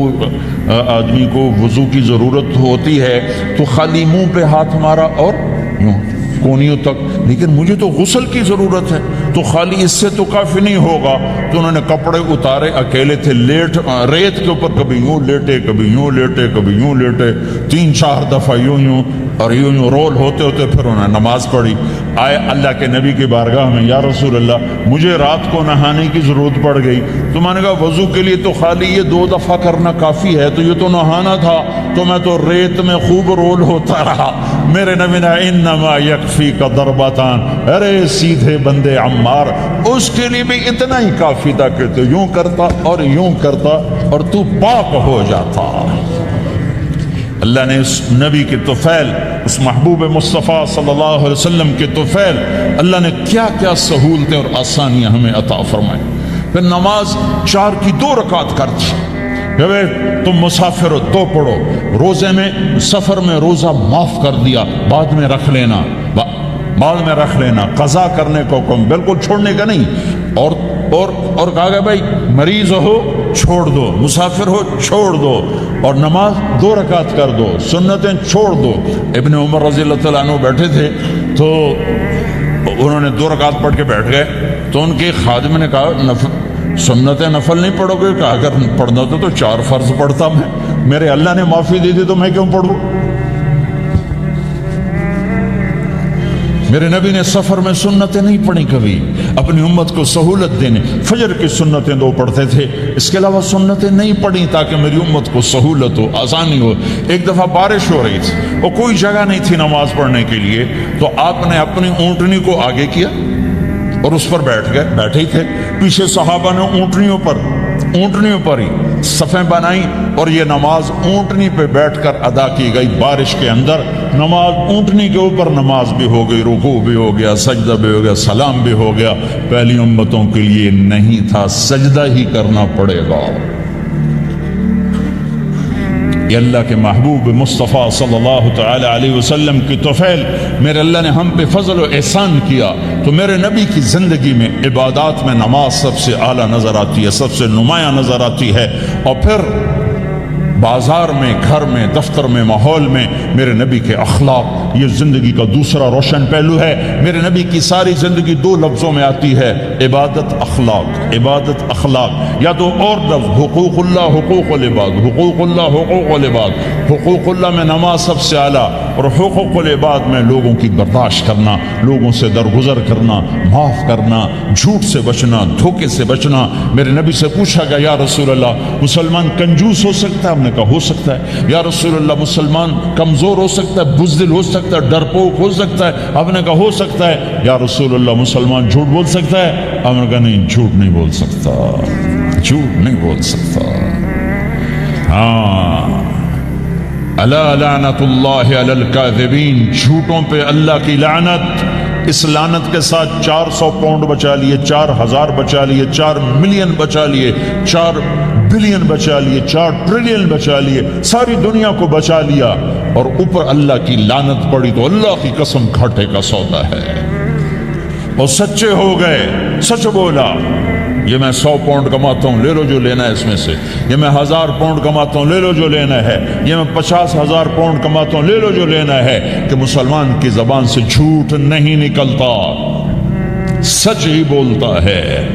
آدمی کو وضو کی ضرورت ہوتی ہے تو خالی منہ پہ ہاتھ ہمارا اور یوں کونیوں تک, لیکن مجھے تو غسل کی ضرورت ہے, تو خالی اس سے تو کافی نہیں ہوگا. تو انہوں نے کپڑے اتارے, اکیلے تھے, ریت کے اوپر کبھی یوں لیٹے, کبھی یوں لیٹے, کبھی یوں لیٹے, 3-4 دفعہ یوں یوں اور یوں یوں رول ہوتے ہوتے پھر انہوں نے نماز پڑھی. آئے اللہ کے نبی کی بارگاہ میں, یا رسول اللہ مجھے رات کو نہانے کی ضرورت پڑ گئی. تو میں نے کہا وضو کے لیے تو خالی یہ 2 دفعہ کرنا کافی ہے, تو یہ تو نہانا تھا, تو میں تو ریت میں خوب رول ہوتا رہا. میرے نبی نے انما یکفیک ضربتان, ارے سیدھے بندے عمار, اس کے لیے بھی اتنا ہی کافی تھا کہ تو یوں کرتا اور یوں کرتا اور تو پاک ہو جاتا. اللہ نے اس نبی کے طفیل, اس محبوب مصطفیٰ صلی اللہ علیہ وسلم کے طفیل, اللہ نے کیا کیا سہولتیں اور آسانیاں ہمیں عطا فرمائیں. پھر نماز 4 کی 2 رکعت کرتی. تم مسافر ہو 2 پڑھو. روزے میں, سفر میں روزہ معاف کر دیا, بعد میں رکھ لینا, بعد میں رکھ لینا. قضا کرنے کو حکم, بالکل چھوڑنے کا نہیں. اور کہا گیا بھائی مریض ہو چھوڑ دو, مسافر ہو چھوڑ دو, اور نماز 2 رکعت کر دو, سنتیں چھوڑ دو. ابن عمر رضی اللہ تعالیٰ عنہ بیٹھے تھے, تو انہوں نے 2 رکعت پڑھ کے بیٹھ گئے. تو ان کے خادم نے کہا سنت نفل نہیں پڑھو گے؟ کہا اگر پڑھنا تو 4 فرض پڑھتا میں, میرے اللہ نے معافی دے دی تو میں کیوں پڑھوں. میرے نبی نے سفر میں سنتیں نہیں پڑھی کبھی, اپنی امت کو سہولت دینے. فجر کی سنتیں 2 پڑھتے تھے, اس کے علاوہ سنتیں نہیں پڑھی تاکہ میری امت کو سہولت ہو, آسانی ہو. ایک دفعہ بارش ہو رہی تھی اور کوئی جگہ نہیں تھی نماز پڑھنے کے لیے, تو آپ نے اپنی اونٹنی کو آگے کیا اور اس پر بیٹھ گئے. بیٹھے ہی تھے, پیچھے صحابہ نے اونٹنیوں پر ہی صفیں بنائی, اور یہ نماز اونٹنی پہ بیٹھ کر ادا کی گئی. بارش کے اندر نماز اونٹنی کے اوپر نماز بھی ہو گئی, رکوع بھی ہو گیا, سجدہ بھی ہو گیا, سلام بھی ہو گیا. پہلی امتوں کے لیے نہیں تھا, سجدہ ہی کرنا پڑے گا. یہ اللہ کے محبوب مصطفیٰ صلی اللہ تعالی علیہ وسلم کی طفیل, میرے اللہ نے ہم پہ فضل و احسان کیا. تو میرے نبی کی زندگی میں عبادات میں نماز سب سے اعلیٰ نظر آتی ہے, سب سے نمایاں نظر آتی ہے. اور پھر بازار میں, گھر میں, دفتر میں, ماحول میں میرے نبی کے اخلاق, یہ زندگی کا دوسرا روشن پہلو ہے. میرے نبی کی ساری زندگی 2 لفظوں میں آتی ہے, عبادت اخلاق, عبادت اخلاق. یا تو اور لفظ حقوق اللہ, حقوق العباد, حقوق اللہ, حقوق العباد. حقوق اللہ میں نماز سب سے اعلیٰ, اور حقوق العباد میں لوگوں کی برداشت کرنا، لوگوں سے درگزر کرنا، معاف کرنا، جھوٹ سے بچنا، دھوکے سے بچنا۔ میرے نبی سے پوچھا گیا یا رسول اللہ مسلمان کنجوس ہو سکتا ہے؟ ہم نے کہا ہو سکتا ہے۔ یا رسول اللہ مسلمان کمزور ہو سکتا ہے، بزدل ہو سکتا ہے، ڈرپوک ہو سکتا ہے؟ ہم نے کہا ہو سکتا ہے۔ یا رسول اللہ مسلمان جھوٹ بول سکتا ہے؟ ہم نے کہا نہیں، جھوٹ نہیں بول سکتا، جھوٹ نہیں بول سکتا۔ ہاں، الا لعنت اللہ علی الکاذبین، جھوٹوں پہ اللہ کی لعنت۔ اس لعنت کے ساتھ 400 پاؤنڈ بچا لیے، 4000 بچا لیے، 4 ملین بچا لیے، 4 بلین بچا لیے، 4 ٹریلین بچا لیے، ساری دنیا کو بچا لیا، اور اوپر اللہ کی لعنت پڑی تو اللہ کی قسم گھاٹے کا سودا ہے۔ اور سچے ہو گئے، سچ بولا، یہ میں 100 پاؤنڈ کماتا ہوں، لے لو جو لینا ہے اس میں سے، یہ میں 1000 پاؤنڈ کماتا ہوں، لے لو جو لینا ہے، یہ میں 50,000 پاؤنڈ کماتا ہوں، لے لو جو لینا ہے، کہ مسلمان کی زبان سے جھوٹ نہیں نکلتا، سچ ہی بولتا ہے۔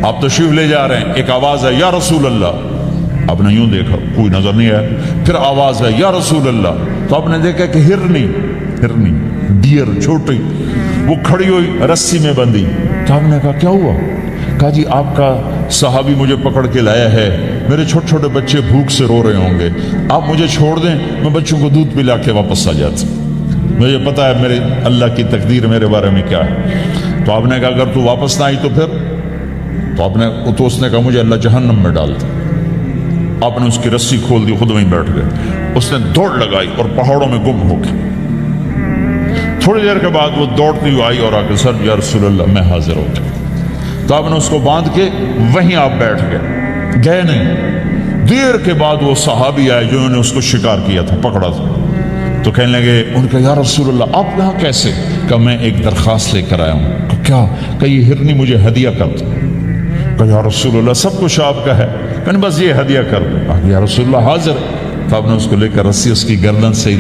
آپ تشریف لے جا رہے ہیں، ایک آواز ہے یا رسول اللہ، آپ نے یوں دیکھا کوئی نظر نہیں آیا، پھر آواز ہے یا رسول اللہ، تو آپ نے دیکھا کہ ہرنی ڈیر چھوٹی وہ کھڑی ہوئی رسی میں بندھی، تو آپ نے کہا کیا ہوا؟ کہا جی آپ کا صحابی مجھے پکڑ کے لایا ہے، میرے چھوٹے چھوٹے بچے بھوک سے رو رہے ہوں گے، آپ مجھے چھوڑ دیں، میں بچوں کو دودھ پلا کے واپس آ جاتا ہوں، مجھے پتا ہے میرے اللہ کی تقدیر میرے بارے میں کیا ہے۔ تو آپ نے کہا اگر تو واپس نہ آئی تو پھر؟ تو اس نے کہا مجھے اللہ جہنم میں ڈال دے۔ آپ نے اس کی رسی کھول دی، خود وہیں بیٹھ گئے، اس نے دوڑ لگائی اور پہاڑوں میں گم ہو گئی۔ تھوڑی دیر کے بعد وہ دوڑتی ہوئی آئی اور آ کے سر یا رسول اللہ میں حاضر ہو گیا۔ تو آپ نے اس کو باندھ کے وہیں آپ بیٹھ گئے نہیں۔ دیر کے بعد وہ صحابی آئے جنہوں نے اس کو شکار کیا تھا، پکڑا تھا، تو کہنے لگے، ان کا یا رسول اللہ آپ یہاں کیسے؟ کہ میں ایک درخواست لے کر آیا ہوں۔ کہ کیا؟ کہ یہ ہرنی مجھے ہدیہ کر دو۔ کہ یا رسول اللہ سب کچھ آپ کا ہے، کہ بس یہ ہدیہ کر دو۔ یا رسول اللہ حاضر۔ تو آپ نے اس کو لے کر رسی اس کی گردن سے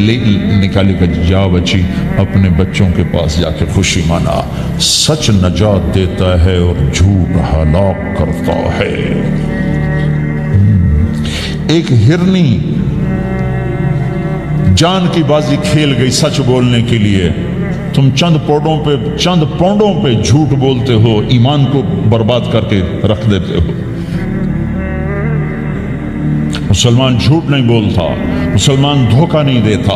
نکالی، کہ جا بچی اپنے بچوں کے پاس جا کے خوشی منا، سچ نجات دیتا ہے اور جھوٹ ہلاک کرتا ہے۔ ایک ہرنی جان کی بازی کھیل گئی سچ بولنے کے لیے، تم چند پونڈوں پہ جھوٹ بولتے ہو، ایمان کو برباد کر کے رکھ دیتے ہو۔ مسلمان جھوٹ نہیں بولتا، مسلمان دھوکہ نہیں دیتا،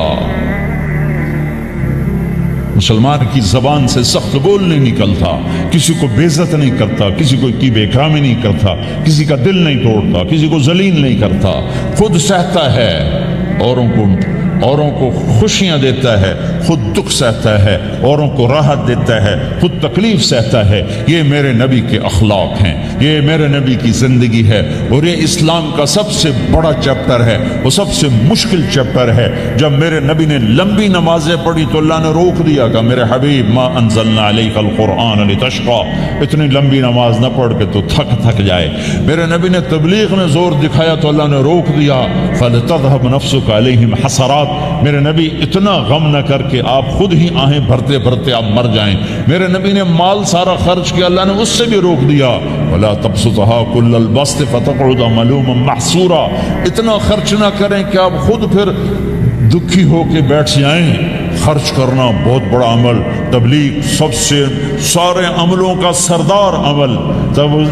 مسلمان کی زبان سے سخت بول نہیں نکلتا، کسی کو بے عزت نہیں کرتا، کسی کو کی بے کامی نہیں کرتا، کسی کا دل نہیں توڑتا، کسی کو ذلیل نہیں کرتا، خود سہتا ہے، اوروں کو خوشیاں دیتا ہے، خود دکھ سہتا ہے، اوروں کو راحت دیتا ہے، خود تکلیف سہتا ہے۔ یہ میرے نبی کے اخلاق ہیں، یہ میرے نبی کی زندگی ہے، اور یہ اسلام کا سب سے بڑا چیپٹر ہے، وہ سب سے مشکل چیپٹر ہے۔ جب میرے نبی نے لمبی نمازیں پڑھی تو اللہ نے روک دیا کہ میرے حبیب ما انزلنا علیک القرآن لتشقى، اتنی لمبی نماز نہ پڑھ کے تو تھک جائے۔ میرے نبی نے تبلیغ میں زور دکھایا تو اللہ نے روک دیا، فلتذهب نفسك علیہم حسرات، میرے نبی اتنا غم نہ کر کے آپ خود ہی آہیں بھرتے بھرتے آپ مر جائیں۔ میرے نبی نے مال سارا خرچ کیا، اللہ نے اس سے بھی روک دیا، وَلَا تَبْسُطْهَا كُلَّ الْبَسْطِ فَتَقْعُدَ مَلُومًا مَحْسُورًا، اتنا خرچ نہ کریں کہ آپ خود پھر دکھی ہو کے بیٹھ جائیں۔ خرچ کرنا بہت بڑا عمل، تبلیغ سب سے سارے عملوں کا سردار عمل،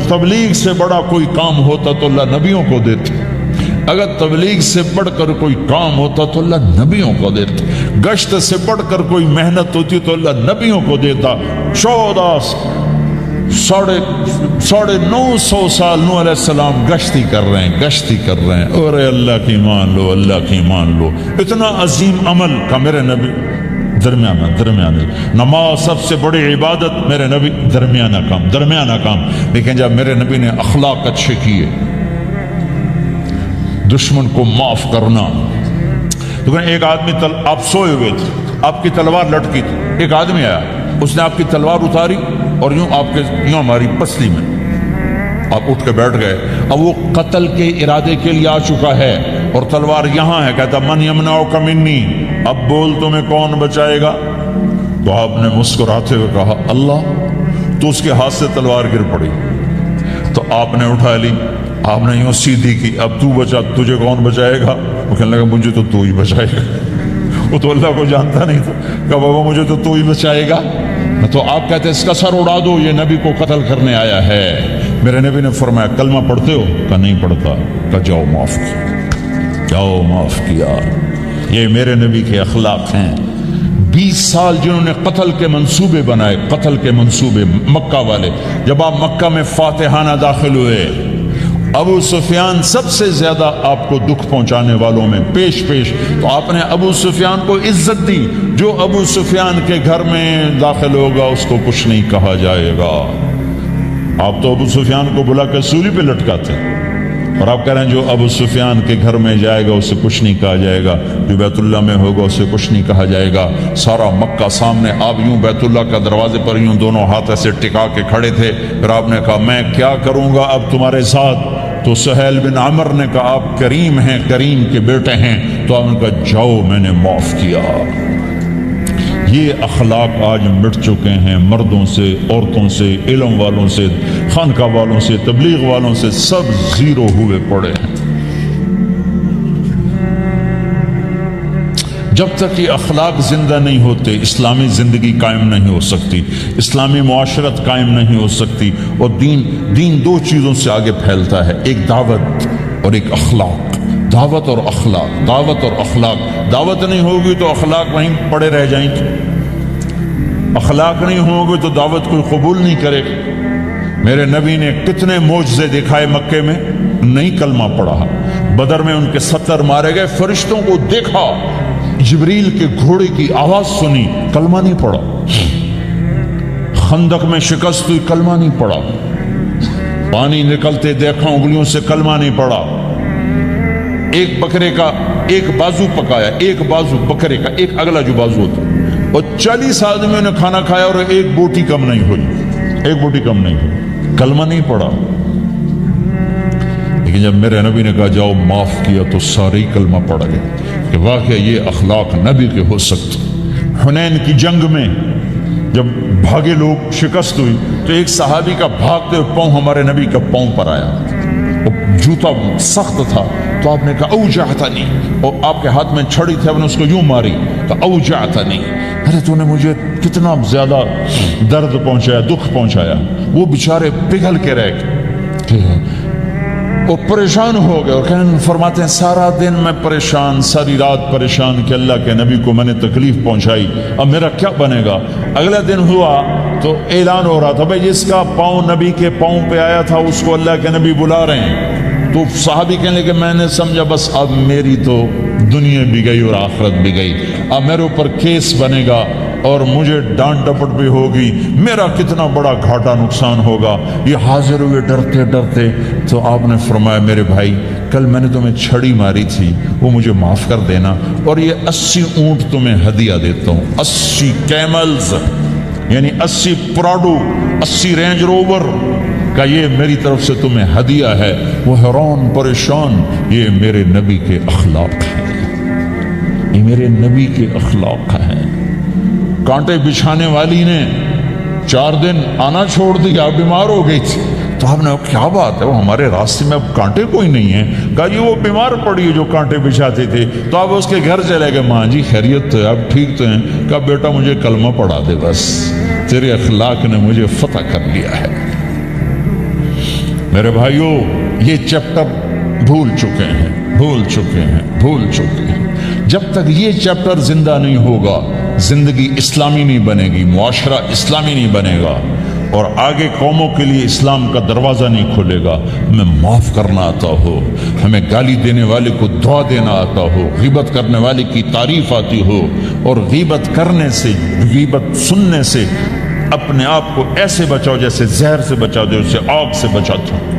تبلیغ سے بڑا کوئی کام ہوتا تو اللہ نبیوں کو دیتے، اگر تبلیغ سے بڑھ کر کوئی کام ہوتا تو اللہ نبیوں کو دیتا، گشت سے بڑھ کر کوئی محنت ہوتی تو اللہ نبیوں کو دیتا۔ 950 سال نوح علیہ السلام گشتی کر رہے ہیں، اور اللہ کی مان لو، اللہ کی مان لو، اتنا عظیم عمل کا میرے نبی درمیانہ نماز سب سے بڑی عبادت، میرے نبی درمیانہ کام، لیکن جب میرے نبی نے اخلاق اچھے کیے، دشمن کو معاف کرنا۔ لیکن ایک آدمی آپ سوئے ہوئے تھے، آپ کی تلوار لٹکی تھی، ایک آدمی آیا، اس نے آپ کی تلوار اتاری اور یوں ہماری پسلی میں، آپ اٹھ کے بیٹھ گئے۔ اب وہ قتل کے ارادے کے لیے آ چکا ہے اور تلوار یہاں ہے، کہتا من یمنعک منی، اب بول تمہیں کون بچائے گا؟ تو آپ نے مسکراتے ہوئے کہا اللہ، تو اس کے ہاتھ سے تلوار گر پڑی، تو آپ نے اٹھا لی، آپ نے یوں سیدھی کی، اب تو بچا، تجھے کون بچائے گا؟ وہ کہنے لگا مجھے تو ہی بچائے گا۔ وہ تو اللہ کو جانتا نہیں تھا، کہا بابا مجھے تو ہی بچائے گا۔ تو آپ کہتے ہیں اس کا سر اڑا دو، یہ نبی کو قتل کرنے آیا ہے۔ میرے نبی نے فرمایا کلمہ پڑھتے ہو؟ کہا نہیں پڑھتا۔ کہا جاؤ معاف کیا، جاؤ معاف کیا۔ یہ میرے نبی کے اخلاق ہیں۔ 20 سال جنہوں نے قتل کے منصوبے بنائے، قتل کے منصوبے، مکہ والے۔ جب آپ مکہ میں فاتحانہ داخل ہوئے، ابو سفیان سب سے زیادہ آپ کو دکھ پہنچانے والوں میں پیش تو آپ نے ابو سفیان کو عزت دی۔ جو ابو سفیان کے گھر میں داخل ہوگا اس کو کچھ نہیں کہا جائے گا۔ آپ تو ابو سفیان کو بلا کے سولی پہ لٹکاتے، اور آپ کہہ رہے ہیں جو ابو سفیان کے گھر میں جائے گا اسے کچھ نہیں کہا جائے گا، جو بیت اللہ میں ہوگا اسے کچھ نہیں کہا جائے گا۔ سارا مکہ سامنے، آپ یوں بیت اللہ کا دروازے پر یوں دونوں ہاتھ ایسے ٹکا کے کھڑے تھے۔ پھر آپ نے کہا میں کیا کروں گا اب تمہارے ساتھ؟ تو سہیل بن عمر نے کہا آپ کریم ہیں، کریم کے بیٹے ہیں۔ تو آپ نے کہا جاؤ میں نے معاف کیا۔ یہ اخلاق آج مٹ چکے ہیں، مردوں سے، عورتوں سے، علم والوں سے، خانقاہ والوں سے، تبلیغ والوں سے، سب زیرو ہوئے پڑے ہیں۔ جب تک یہ اخلاق زندہ نہیں ہوتے اسلامی زندگی قائم نہیں ہو سکتی، اسلامی معاشرت قائم نہیں ہو سکتی۔ اور دین دو چیزوں سے آگے پھیلتا ہے، ایک دعوت اور ایک اخلاق۔ دعوت اور اخلاق، دعوت اور اخلاق۔ دعوت نہیں ہوگی تو اخلاق وہیں پڑے رہ جائیں گے، اخلاق نہیں ہوگی تو دعوت کوئی قبول نہیں کرے گا۔ میرے نبی نے کتنے معجزے دکھائے مکے میں، نہیں کلمہ پڑھا۔ بدر میں ان کے 70 مارے گئے، فرشتوں کو دیکھا، جبریل کے گھوڑے کی آواز سنی، کلمہ نہیں پڑھا۔ خندق میں شکست ہوئی، کلمہ نہیں پڑھا۔ پانی نکلتے دیکھا انگلیوں سے، کلمہ نہیں پڑھا۔ ایک بکرے کا ایک بازو پکایا، ایک بازو بکرے کا، ایک اگلا جو بازو ہوتا، اور 40 آدمیوں نے کھانا کھایا اور ایک بوٹی کم نہیں ہوئی، ایک بوٹی کم نہیں ہوئی، کلمہ نہیں پڑھا۔ لیکن جب میرے نبی نے کہا جاؤ معاف کیا تو سارے ہی کلمہ پڑھ گئے کہ واقعہ یہ اخلاق نبی کے ہو سکتے۔ حنین کی جنگ میں جب بھاگے لوگ، شکست ہوئی، تو ایک صحابی کا بھاگتے ہوئے پاؤں ہمارے نبی کا پاؤں پر آیا، جوتا سخت تھا، تو آپ نے کہا اوجعتنی، اور آپ کے ہاتھ میں چھڑی تھی، آپ نے اس کو یوں ماری، کہا اوجعتنی، ارے تو نے مجھے کتنا زیادہ درد پہنچایا، دکھ پہنچایا۔ وہ بیچارے پگھل کے رہ گئے اور پریشان ہو گئے، اور فرماتے ہیں سارا دن میں پریشان، ساری رات پریشان کہ اللہ کے نبی کو میں نے تکلیف پہنچائی، اب میرا کیا بنے گا؟ اگلا دن ہوا تو اعلان ہو رہا تھا بھائی جس کا پاؤں نبی کے پاؤں پہ آیا تھا اس کو اللہ کے نبی بلا رہے ہیں۔ تو صحابی کہنے لگے میں نے سمجھا بس اب میری تو دنیا بھی گئی اور آخرت بھی گئی، اب میرے اوپر کیس بنے گا اور مجھے ڈانٹ ڈپٹ بھی ہوگی، میرا کتنا بڑا گھاٹا نقصان ہوگا۔ یہ حاضر ہوئے ڈرتے ڈرتے، تو آپ نے فرمایا میرے بھائی کل میں نے تمہیں چھڑی ماری تھی، وہ مجھے معاف کر دینا، اور یہ 80 اونٹ تمہیں ہدیہ دیتا ہوں، 80 کیملز یعنی 80 پراڈو، 80 رینج روور کا یہ میری طرف سے تمہیں ہدیہ ہے۔ وہ حیران پریشان، یہ میرے نبی کے اخلاق ہیں، یہ میرے نبی کے اخلاق ہیں۔ کانٹے بچھانے والی نے 4 دن آنا چھوڑ دیا، بیمار ہو گئی تھی، تو آپ نے کیا بات ہے، وہ ہمارے راستے میں اب کانٹے کوئی نہیں ہیں؟ کہا یہ وہ بیمار پڑی ہے جو کانٹے بچھاتے تھے، تو آپ اس کے گھر چلے گئے، ماں جی خیریت تو ہے، اب ٹھیک تو ہیں؟ کہا بیٹا مجھے کلمہ پڑھا دے، بس تیرے اخلاق نے مجھے فتح کر لیا ہے۔ میرے بھائیوں یہ چیپٹر بھول چکے ہیں، بھول چکے ہیں، بھول چکے ہیں۔ جب تک یہ چیپٹر زندہ نہیں ہوگا زندگی اسلامی نہیں بنے گی، معاشرہ اسلامی نہیں بنے گا، اور آگے قوموں کے لیے اسلام کا دروازہ نہیں کھلے گا۔ ہمیں معاف کرنا آتا ہو، ہمیں گالی دینے والے کو دعا دینا آتا ہو، غیبت کرنے والے کی تعریف آتی ہو، اور غیبت کرنے سے، غیبت سننے سے اپنے آپ کو ایسے بچاؤ جیسے زہر سے بچا دے، اسے آگ سے بچاتا ہو۔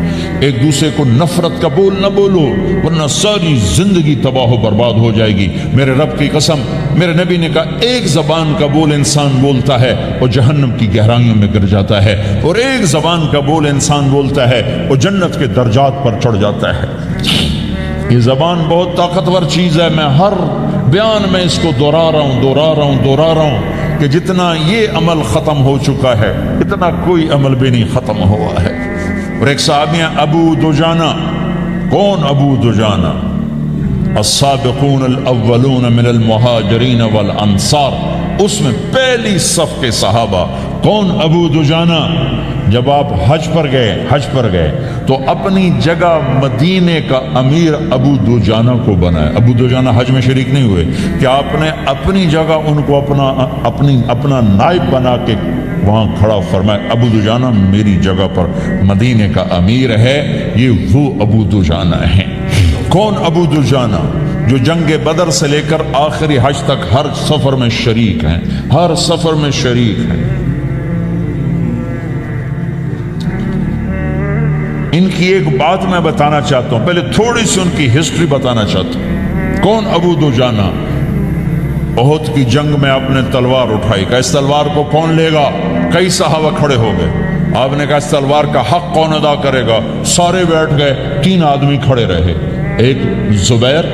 ایک دوسرے کو نفرت کا بول نہ بولو، ورنہ ساری زندگی تباہ و برباد ہو جائے گی۔ میرے رب کی قسم، میرے نبی نے کہا ایک زبان کا بول انسان بولتا ہے اور جہنم کی گہرائیوں میں گر جاتا ہے، اور ایک زبان کا بول انسان بولتا ہے اور جنت کے درجات پر چڑھ جاتا ہے۔ یہ زبان بہت طاقتور چیز ہے، میں ہر بیان میں اس کو دہرا رہا ہوں کہ جتنا یہ عمل ختم ہو چکا ہے اتنا کوئی عمل بھی نہیں ختم ہوا ہے۔ اور ایک صحابی ہیں ابو دجانہ. کون ابو دجانہ؟ السابقون الاولون من المہاجرین والانصار، اس میں پہلی صف کے صحابہ. کون ابو دجانہ؟ جب آپ حج پر گئے تو اپنی جگہ مدینے کا امیر ابو دجانہ کو بنایا. ابو دجانہ حج میں شریک نہیں ہوئے کہ آپ نے اپنی جگہ ان کو اپنا نائب بنا کے وہاں کھڑا فرمایا ابو دجانہ میری جگہ پر مدینے کا امیر ہے. یہ وہ ابو دجانہ ہیں. کون ابو دجانہ؟ جو جنگ بدر سے لے کر آخری حج تک ہر سفر میں شریک ہیں، ہر سفر میں شریک ہیں. ان کی ایک بات میں بتانا چاہتا ہوں، پہلے تھوڑی سی ان کی ہسٹری بتانا چاہتا ہوں. کون ابو دجانہ؟ احد کی جنگ میں آپ نے تلوار اٹھائی، کہا اس تلوار کو کون لے گا؟ کئی صحابہ کھڑے ہو گئے. آپ نے کہا اس تلوار کا حق کون ادا کرے گا؟ سارے بیٹھ گئے. 3 آدمی کھڑے رہے، ایک زبیر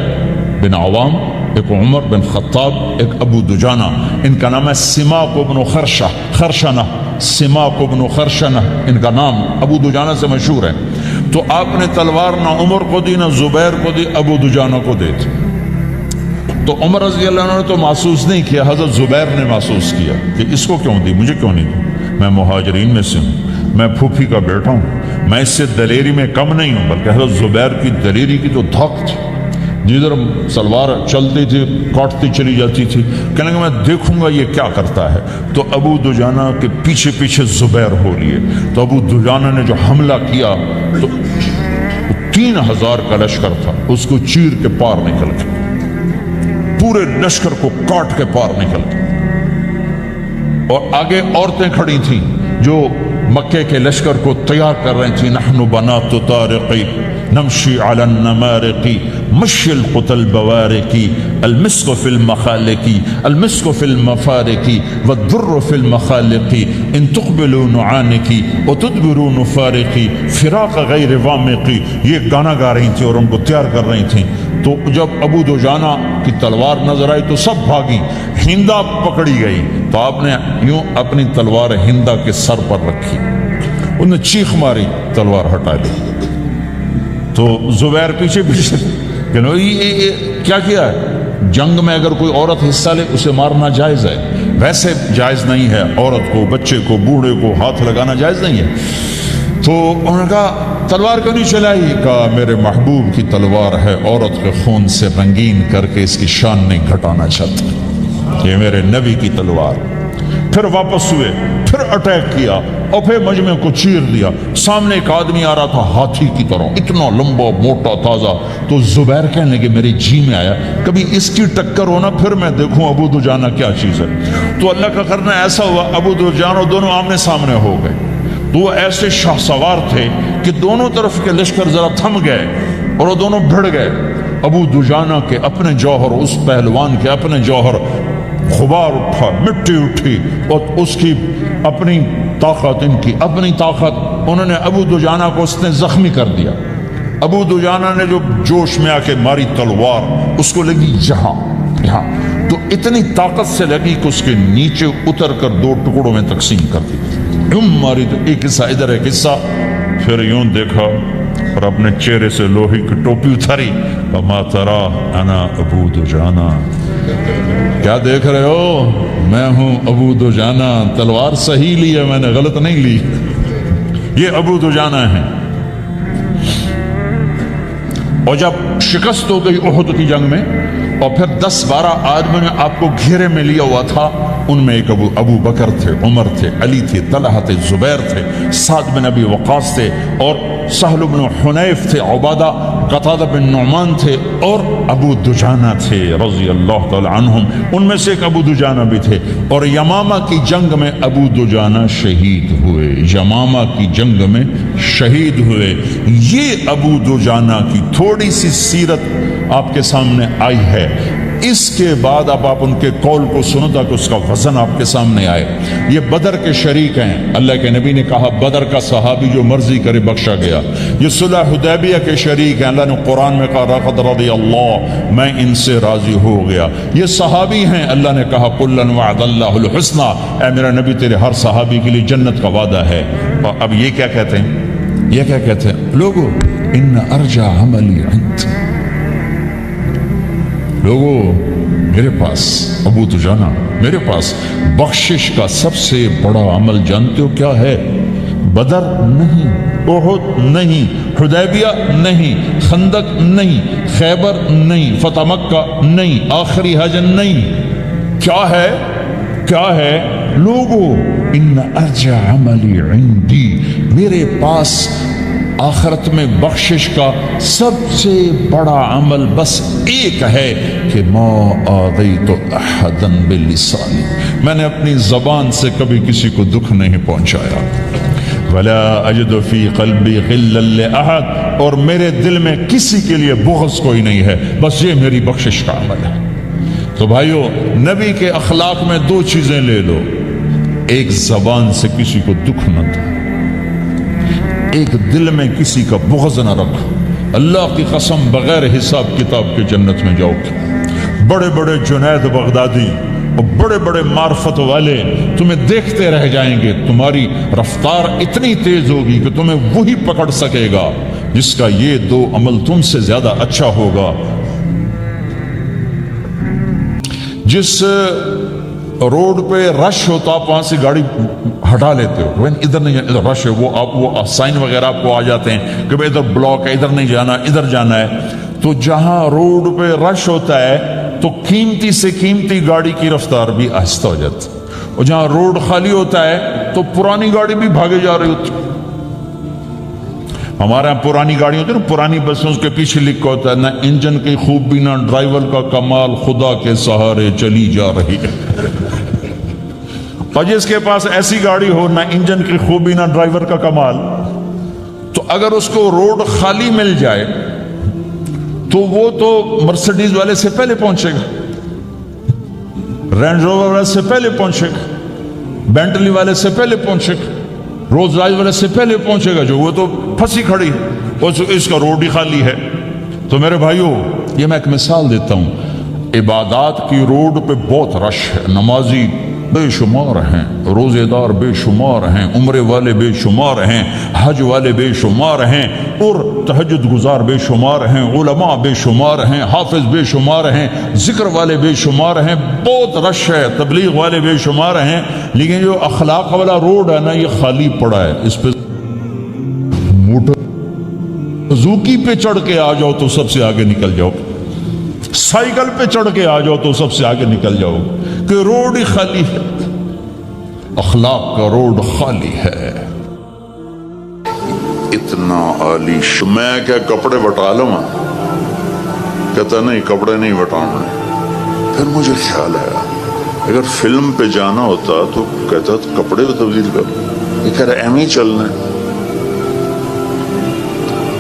بن عوام، ایک عمر بن خطاب، ایک ابو دجانہ. ان کا نام ہے سماک بن خرشنہ. سماک بن خرشنہ ان کا نام ابو دجانہ سے مشہور ہے. تو آپ نے تلوار نہ عمر کو دی، نہ زبیر کو دی، ابو دجانہ کو دے دی. تو عمر رضی اللہ عنہ نے تو محسوس نہیں کیا، حضرت زبیر نے محسوس کیا کہ اس کو کیوں دی، مجھے کیوں نہیں دی؟ میں مہاجرین میں سے ہوں، میں پھوپھی کا بیٹا ہوں، میں اس سے دلیری میں کم نہیں ہوں. بلکہ حضرت زبیر کی دلیری کی تو دھک تھی، جدھر سلوار چلتی تھی کاٹتی چلی جاتی تھی. کہنے لگا میں دیکھوں گا یہ کیا کرتا ہے. تو ابو دجانہ کے پیچھے پیچھے زبیر ہو لیے. تو ابو دجانہ نے جو حملہ کیا تو 3000 کا لشکر تھا، اس کو چیر کے پار نکل گئے، پورے لشکر کو کاٹ کے پار نکل گئے. اور آگے عورتیں کھڑی تھیں جو مکے کے لشکر کو تیار کر رہی تھیں. نحن بنات طارقی نمشی علی النمارقی مشی القتل بوارقی المسک فی المخالقی المسک فی المفارقی والدر فی المخالقی ان تقبلوا نعانقی وتدبروا نفارقی فراق غیر وامقی. یہ گانا گا رہی تھیں اور ان کو تیار کر رہی تھیں. تو جب ابو دجانہ کی تلوار نظر آئی تو سب بھاگی. ہندا پکڑی گئی تو آپ نے یوں اپنی تلوار ہندا کے سر پر رکھی، انہوں نے چیخ ماری، تلوار ہٹا دی. تو زبیر پیچھے پیچھے کہ یہ کیا کیا ہے؟ جنگ میں اگر کوئی عورت حصہ لے اسے مارنا جائز ہے، ویسے جائز نہیں ہے. عورت کو، بچے کو، بوڑھے کو ہاتھ لگانا جائز نہیں ہے. تو انہوں نے کہا تلوار کیوں نہیں چلائی؟ کہا میرے محبوب کی تلوار ہے، عورت کے خون سے رنگین کر کے اس کی شان نہیں گھٹانا چاہتا، یہ میرے نبی کی تلوار. پھر واپس ہوئے، پھر اٹیک کیا اور پھر مجمع کو چیر دیا. سامنے ایک آدمی آ رہا تھا ہاتھی کی طرح، اتنا لمبا موٹا تازہ. تو زبیر کہنے لگے میرے جی میں آیا کبھی اس کی ٹکر ہونا پھر میں دیکھوں ابو دجانہ کیا چیز ہے. تو اللہ کا کرنا ایسا ہوا ابو دجانہ دونوں آمنے سامنے ہو گئے. تو وہ ایسے شاہ سوار تھے کہ دونوں طرف کے لشکر ذرا تھم گئے اور وہ دونوں بھڑ گئے. ابو دجانہ کے اپنے جوہر، اس پہلوان کے اپنے جوہر، غبار اٹھا، مٹی اٹھی، اور اس کی اپنی طاقت، ان کی اپنی طاقت. انہوں نے ابو دجانہ کو اس نے زخمی کر دیا. ابو دجانہ نے جو جوش میں آ کے ماری تلوار، اس کو لگی یہاں، تو اتنی طاقت سے لگی کہ اس کے نیچے اتر کر 2 ٹکڑوں میں تقسیم کر دی. ماری تو ایک حصہ ادھر، ایک حصہ. پھر یوں دیکھا اور اپنے چہرے سے لوہی کی ٹوپی اتاری. وما ترى انا ابو دجانہ، کیا دیکھ رہے ہو؟ میں ہوں ابو دجانہ. تلوار صحیح لی ہے میں نے، غلط نہیں لی. یہ ابو دجانہ ہیں. اور جب شکست ہو گئی احد کی جنگ میں اور پھر 10-12 آدمی نے آپ کو گھیرے میں لیا ہوا تھا، ان میں ایک ابو بکر تھے، عمر تھے، علی تھے، طلحہ تھے، زبیر تھے، سعد بن ابی وقاص تھے، اور سہل بن حنیف تھے، عبادہ قتادہ بن نعمان تھے، اور ابو دجانہ تھے رضی اللہ تعالی عنہم. ان میں سے ایک ابو دجانہ بھی تھے. اور یمامہ کی جنگ میں ابو دجانہ شہید ہوئے. یمامہ کی جنگ میں شہید ہوئے. یہ ابو دجانہ کی تھوڑی سی سیرت آپ کے سامنے آئی ہے. اس کے بعد اب آپ ان کے قول کو سنو تاکہ اس کا وزن آپ کے سامنے آئے. یہ بدر کے شریک ہیں. اللہ کے نبی نے کہا بدر کا صحابی جو مرضی کرے بخشا گیا. یہ صلح حدیبیہ کے شریک ہیں. اللہ نے قرآن میں کہا لقد رضی اللہ، میں ان سے راضی ہو گیا. یہ صحابی ہیں. اللہ نے کہا کلا وعد اللہ الحسنى، اے میرا نبی تیرے ہر صحابی کے لیے جنت کا وعدہ ہے. اور اب یہ کیا کہتے ہیں؟ یہ کیا کہتے ہیں لوگو ان ارجع عملی عند لوگو میرے پاس ابو دجانہ میرے پاس بخشش کا سب سے بڑا عمل جانتے ہو کیا ہے؟ بدر نہیں، احد نہیں، حدیبیہ نہیں، خندق نہیں، خیبر نہیں، فتح مکہ نہیں، آخری حج نہیں، کیا ہے؟ کیا ہے؟ لوگو ان ارجع عملی عندی میرے پاس آخرت میں بخشش کا سب سے بڑا عمل بس ایک ہے کہ ما آذیت احدا بلسانی میں نے اپنی زبان سے کبھی کسی کو دکھ نہیں پہنچایا، ولا اجد فی قلبی غلا لاحد اور میرے دل میں کسی کے لیے بغض کوئی نہیں ہے، بس یہ میری بخشش کا عمل ہے۔ تو بھائیو نبی کے اخلاق میں دو چیزیں لے لو، ایک زبان سے کسی کو دکھ نہ دو، ایک دل میں کسی کا بغض نہ رکھو۔ اللہ کی قسم بغیر حساب کتاب کے جنت میں جاؤ گے۔ بڑے بڑے جنید بغدادی اور بڑے بڑے معرفت والے تمہیں دیکھتے رہ جائیں گے، تمہاری رفتار اتنی تیز ہوگی کہ تمہیں وہی پکڑ سکے گا جس کا یہ دو عمل تم سے زیادہ اچھا ہوگا۔ جس روڈ پہ رش ہوتا آپ وہاں سے گاڑی ہٹا لیتے ہو، ادھر نہیں جانا، ادھر رش ہے، وہ سائن وغیرہ آپ کو آ جاتے ہیں کہ ادھر بلاک ہے، ادھر نہیں جانا، ادھر جانا ہے۔ تو جہاں روڈ پہ رش ہوتا ہے تو قیمتی سے قیمتی گاڑی کی رفتار بھی آہستہ ہو جاتی، اور جہاں روڈ خالی ہوتا ہے تو پرانی گاڑی بھی بھاگے جا رہی ہوتی۔ ہمارے یہاں پرانی گاڑی ہوتی ہے نا، پرانی بسوں کے پیچھے لکھا ہوتا ہے نہ انجن کی خوبی نہ ڈرائیور کا کمال، خدا کے سہارے چلی جا رہی ہے۔ اور جس کے پاس ایسی گاڑی ہو نہ انجن کی خوبی نہ ڈرائیور کا کمال، تو اگر اس کو روڈ خالی مل جائے تو وہ تو مرسڈیز والے سے پہلے پہنچے گا، رینج روور والے سے پہلے پہنچے گا، بینٹلی والے سے پہلے پہنچے گا، روز رائز والے سے پہلے پہنچے گا، جو وہ تو پھنسی کھڑی ہے، اس کا روڈ ہی خالی ہے۔ تو میرے بھائیوں یہ میں ایک مثال دیتا ہوں، عبادات کی روڈ پہ بہت رش ہے، نمازی بے شمار ہیں، روزے دار بے شمار ہیں، عمرے والے بے شمار ہیں، حج والے بے شمار ہیں، اور تہجد گزار بے شمار ہیں، علماء بے شمار ہیں، حافظ بے شمار ہیں، ذکر والے بے شمار ہیں، بہت رش ہے، تبلیغ والے بے شمار ہیں، لیکن جو اخلاق والا روڈ ہے نا یہ خالی پڑا ہے۔ اس پہ موٹر زوکی پہ چڑھ کے آ جاؤ تو سب سے آگے نکل جاؤ، سائیکل پہ چڑھ کے آ جاؤ تو سب سے آگے نکل جاؤ، کہ روڈ ہی خالی ہے، اخلاق کا روڈ خالی ہے۔ اتنا عالی میں کیا کپڑے بٹا لوں؟ کہتا نہیں کپڑے نہیں بٹانا۔ پھر مجھے خیال آیا اگر فلم پہ جانا ہوتا تو کہتا تو کپڑے تو تبدیل کر، یہ کہہ رہا ایم ہی چلنا ہے۔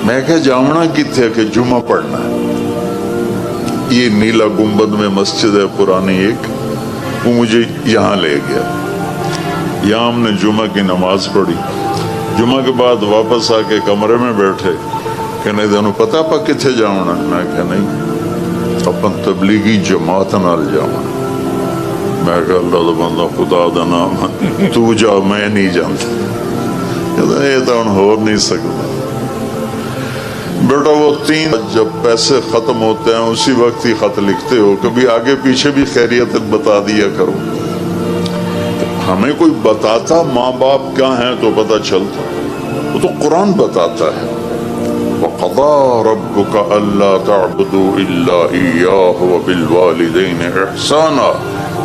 میں کہ جامنا کتنے کہ جمعہ پڑھنا ہے، یہ نیلا گنبد میں مسجد ہے پرانی ایک، وہ مجھے یہاں لے گیا، یہاں ہم نے جمعہ کی نماز پڑھی، جمعہ کے بعد واپس آ کے کمرے میں بیٹھے کہ نہیں دونوں پتا پا کتنے جاؤنا، میں کہ نہیں اپن تبلیغی جماعت نال جاؤنا۔ میں کہ اللہ دا بندہ خدا دا نام تو جا، میں نہیں جانتا، یہ تو ہن ہو نہیں سکتا۔ بیٹا وہ 3 جب پیسے ختم ہوتے ہیں اسی وقت ہی خط لکھتے ہو، کبھی آگے پیچھے بھی خیریت بتا دیا کرو۔ ہمیں کوئی بتاتا ماں باپ کیا ہیں تو پتہ چلتا، وہ تو قرآن بتاتا ہے، وَقَضَىٰ رَبُّكَ أَلَّا تَعْبُدُوا إِلَّا إِيَّاهُ وَبِالْوَالِدَيْنِ إِحْسَانًا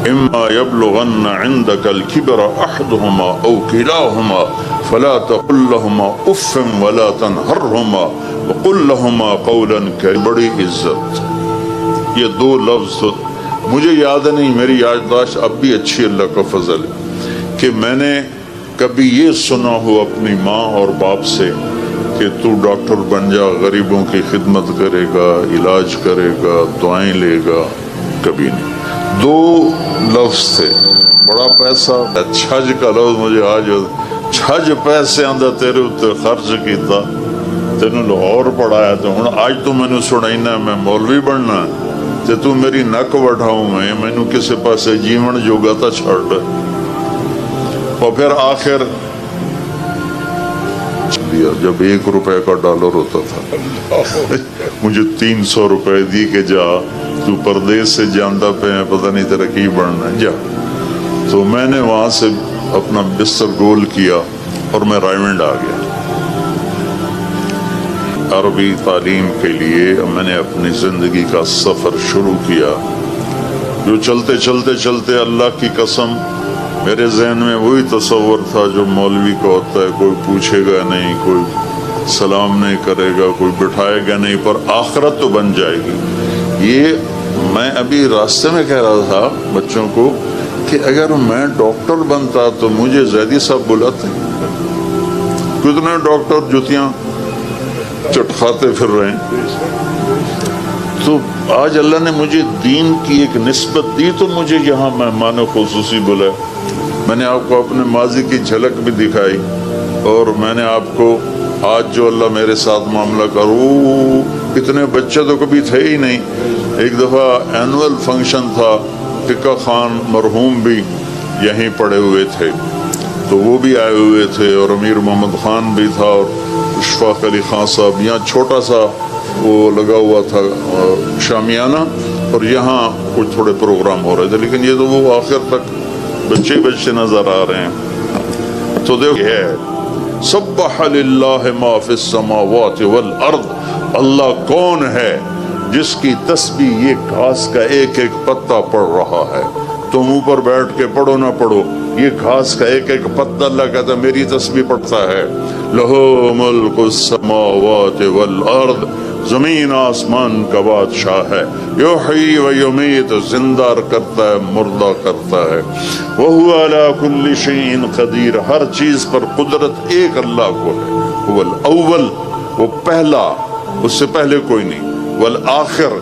إِمَّا يَبْلُغَنَّ عِندَكَ الْكِبَرَ أَحَدُهُمَا أَوْ كِلَاهُمَا فَلَا تَقُل لَّهُمَا أُفٍّ وَلَا تَنْهَرْهُمَا وَقُل لَّهُمَا قَوْلًا كَرِيمًا۔ بڑی عزت، یہ 2 لفظ مجھے یاد نہیں، میری یادداشت اب بھی اچھی اللہ کا فضل ہے، کہ میں نے کبھی یہ سنا ہو اپنی ماں اور باپ سے کہ تو ڈاکٹر بن جا، غریبوں کی خدمت کرے گا، علاج کرے گا، دعائیں لے گا، کبھی نہیں۔ 2 لفظ تھے، بڑا پیسہ، چھج کا لفظ مجھے آج، چھج پیسے آندہ تیرے اتنے خرچ کیتا، تینوں لاہور پڑھایا، تو ہوں آج تو میں نے سنائینا میں مولوی بننا تے تو میری نک وٹھاؤں میں نے کسی پاسے جیون جوگا تا چھڑ۔ اور پھر آخر دیا جب 1 روپے کا ڈالر ہوتا تھا. مجھے 300 روپے دی کہ جا تو پردیس سے جاندا پہ ہے، پتہ نہیں تیرا کی بڑھنا ہے، جا. تو میں نے وہاں سے اپنا بستر گول کیا اور میں رائمنڈ آ گیا عربی تعلیم کے لیے. میں نے اپنی زندگی کا سفر شروع کیا، جو چلتے چلتے چلتے اللہ کی قسم میرے ذہن میں وہی تصور تھا جو مولوی کا ہوتا ہے، کوئی پوچھے گا نہیں، کوئی سلام نہیں کرے گا، کوئی بٹھائے گا نہیں، پر آخرت تو بن جائے گی. یہ میں ابھی راستے میں کہہ رہا تھا بچوں کو کہ اگر میں ڈاکٹر بنتا تو مجھے زیدی صاحب بلاتے. کتنے ڈاکٹر جوتیاں چٹکھاتے پھر رہے ہیں. تو آج اللہ نے مجھے دین کی ایک نسبت دی تو مجھے یہاں مہمان خصوصی بلایا. میں نے آپ کو اپنے ماضی کی جھلک بھی دکھائی، اور میں نے آپ کو آج جو اللہ میرے ساتھ معاملہ کروں، اتنے بچے تو کبھی تھے ہی نہیں. ایک دفعہ اینول فنکشن تھا، فقہ خان مرحوم بھی یہیں پڑے ہوئے تھے تو وہ بھی آئے ہوئے تھے، اور امیر محمد خان بھی تھا، اور اشفاق علی خان صاحب. یہاں چھوٹا سا وہ لگا ہوا تھا شامیانہ، اور یہاں کچھ تھوڑے پروگرام ہو رہے تھے، لیکن یہ تو وہ آخر تک بچے بچے نظر آ رہے ہیں. تو دیکھو ہے سبح للہ ما فی السماوات والارض. اللہ کون ہے جس کی تسبیح یہ گھاس کا ایک ایک پتا پڑ رہا ہے. تم اوپر بیٹھ کے پڑھو نہ پڑھو، یہ گھاس کا ایک ایک پتا اللہ کہتا ہے میری تسبیح پڑھتا ہے. لہو ملک السماوات والارض، زمین آسمان کا بادشاہ ہے. یحیی و یمیت، زندہ کرتا ہے مردہ کرتا ہے. وہو علی کل شیء قدیر، ہر چیز پر قدرت ایک اللہ کو ہے. هو الاول، وہ پہلا، اس سے پہلے کوئی نہیں. والآخر،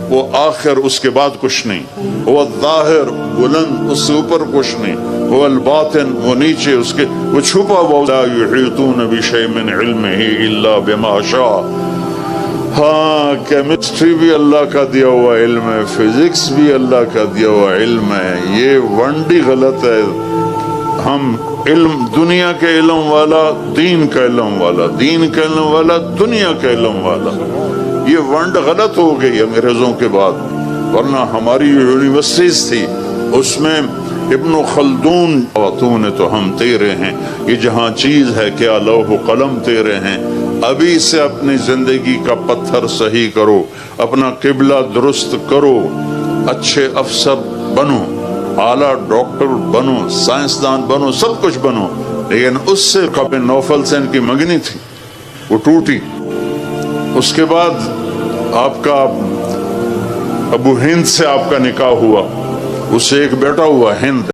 وہ آخر اس کے بعد کچھ نہیں. وہ الظاہر، بلند، اس سے اوپر کچھ نہیں. وہ الباطن، وہ نیچے اس کے، وہ چھپا ہوا. لا یحیطون بشیء من علمہ الا بما شاء. ہاں کیمسٹری بھی اللہ کا دیا ہوا علم ہے، فزکس بھی اللہ کا دیا ہوا علم ہے. یہ ونڈی غلط ہے. ہم علم، دنیا کے علم والا، دین کا علم والا، دین کا علم والا، دنیا کا علم والا، یہ ونڈ غلط ہو گئی انگریزوں کے بعد. ورنہ ہماری یونیورسٹیز تھی، اس میں ابن خلدون، خاتون تو ہم تیرے ہیں، یہ جہاں چیز ہے کیا لوح و قلم تیرے ہیں. ابھی سے اپنی زندگی کا پتھر صحیح کرو، اپنا قبلہ درست کرو، اچھے افسر بنو، اعلیٰ ڈاکٹر بنو، سائنسدان بنو، سب کچھ بنو. لیکن اس سے کبھی نوفل سے ان کی منگنی تھی، وہ ٹوٹی. اس کے بعد آپ کا ابو ہند سے آپ کا نکاح ہوا، اس سے ایک بیٹا ہوا ہند.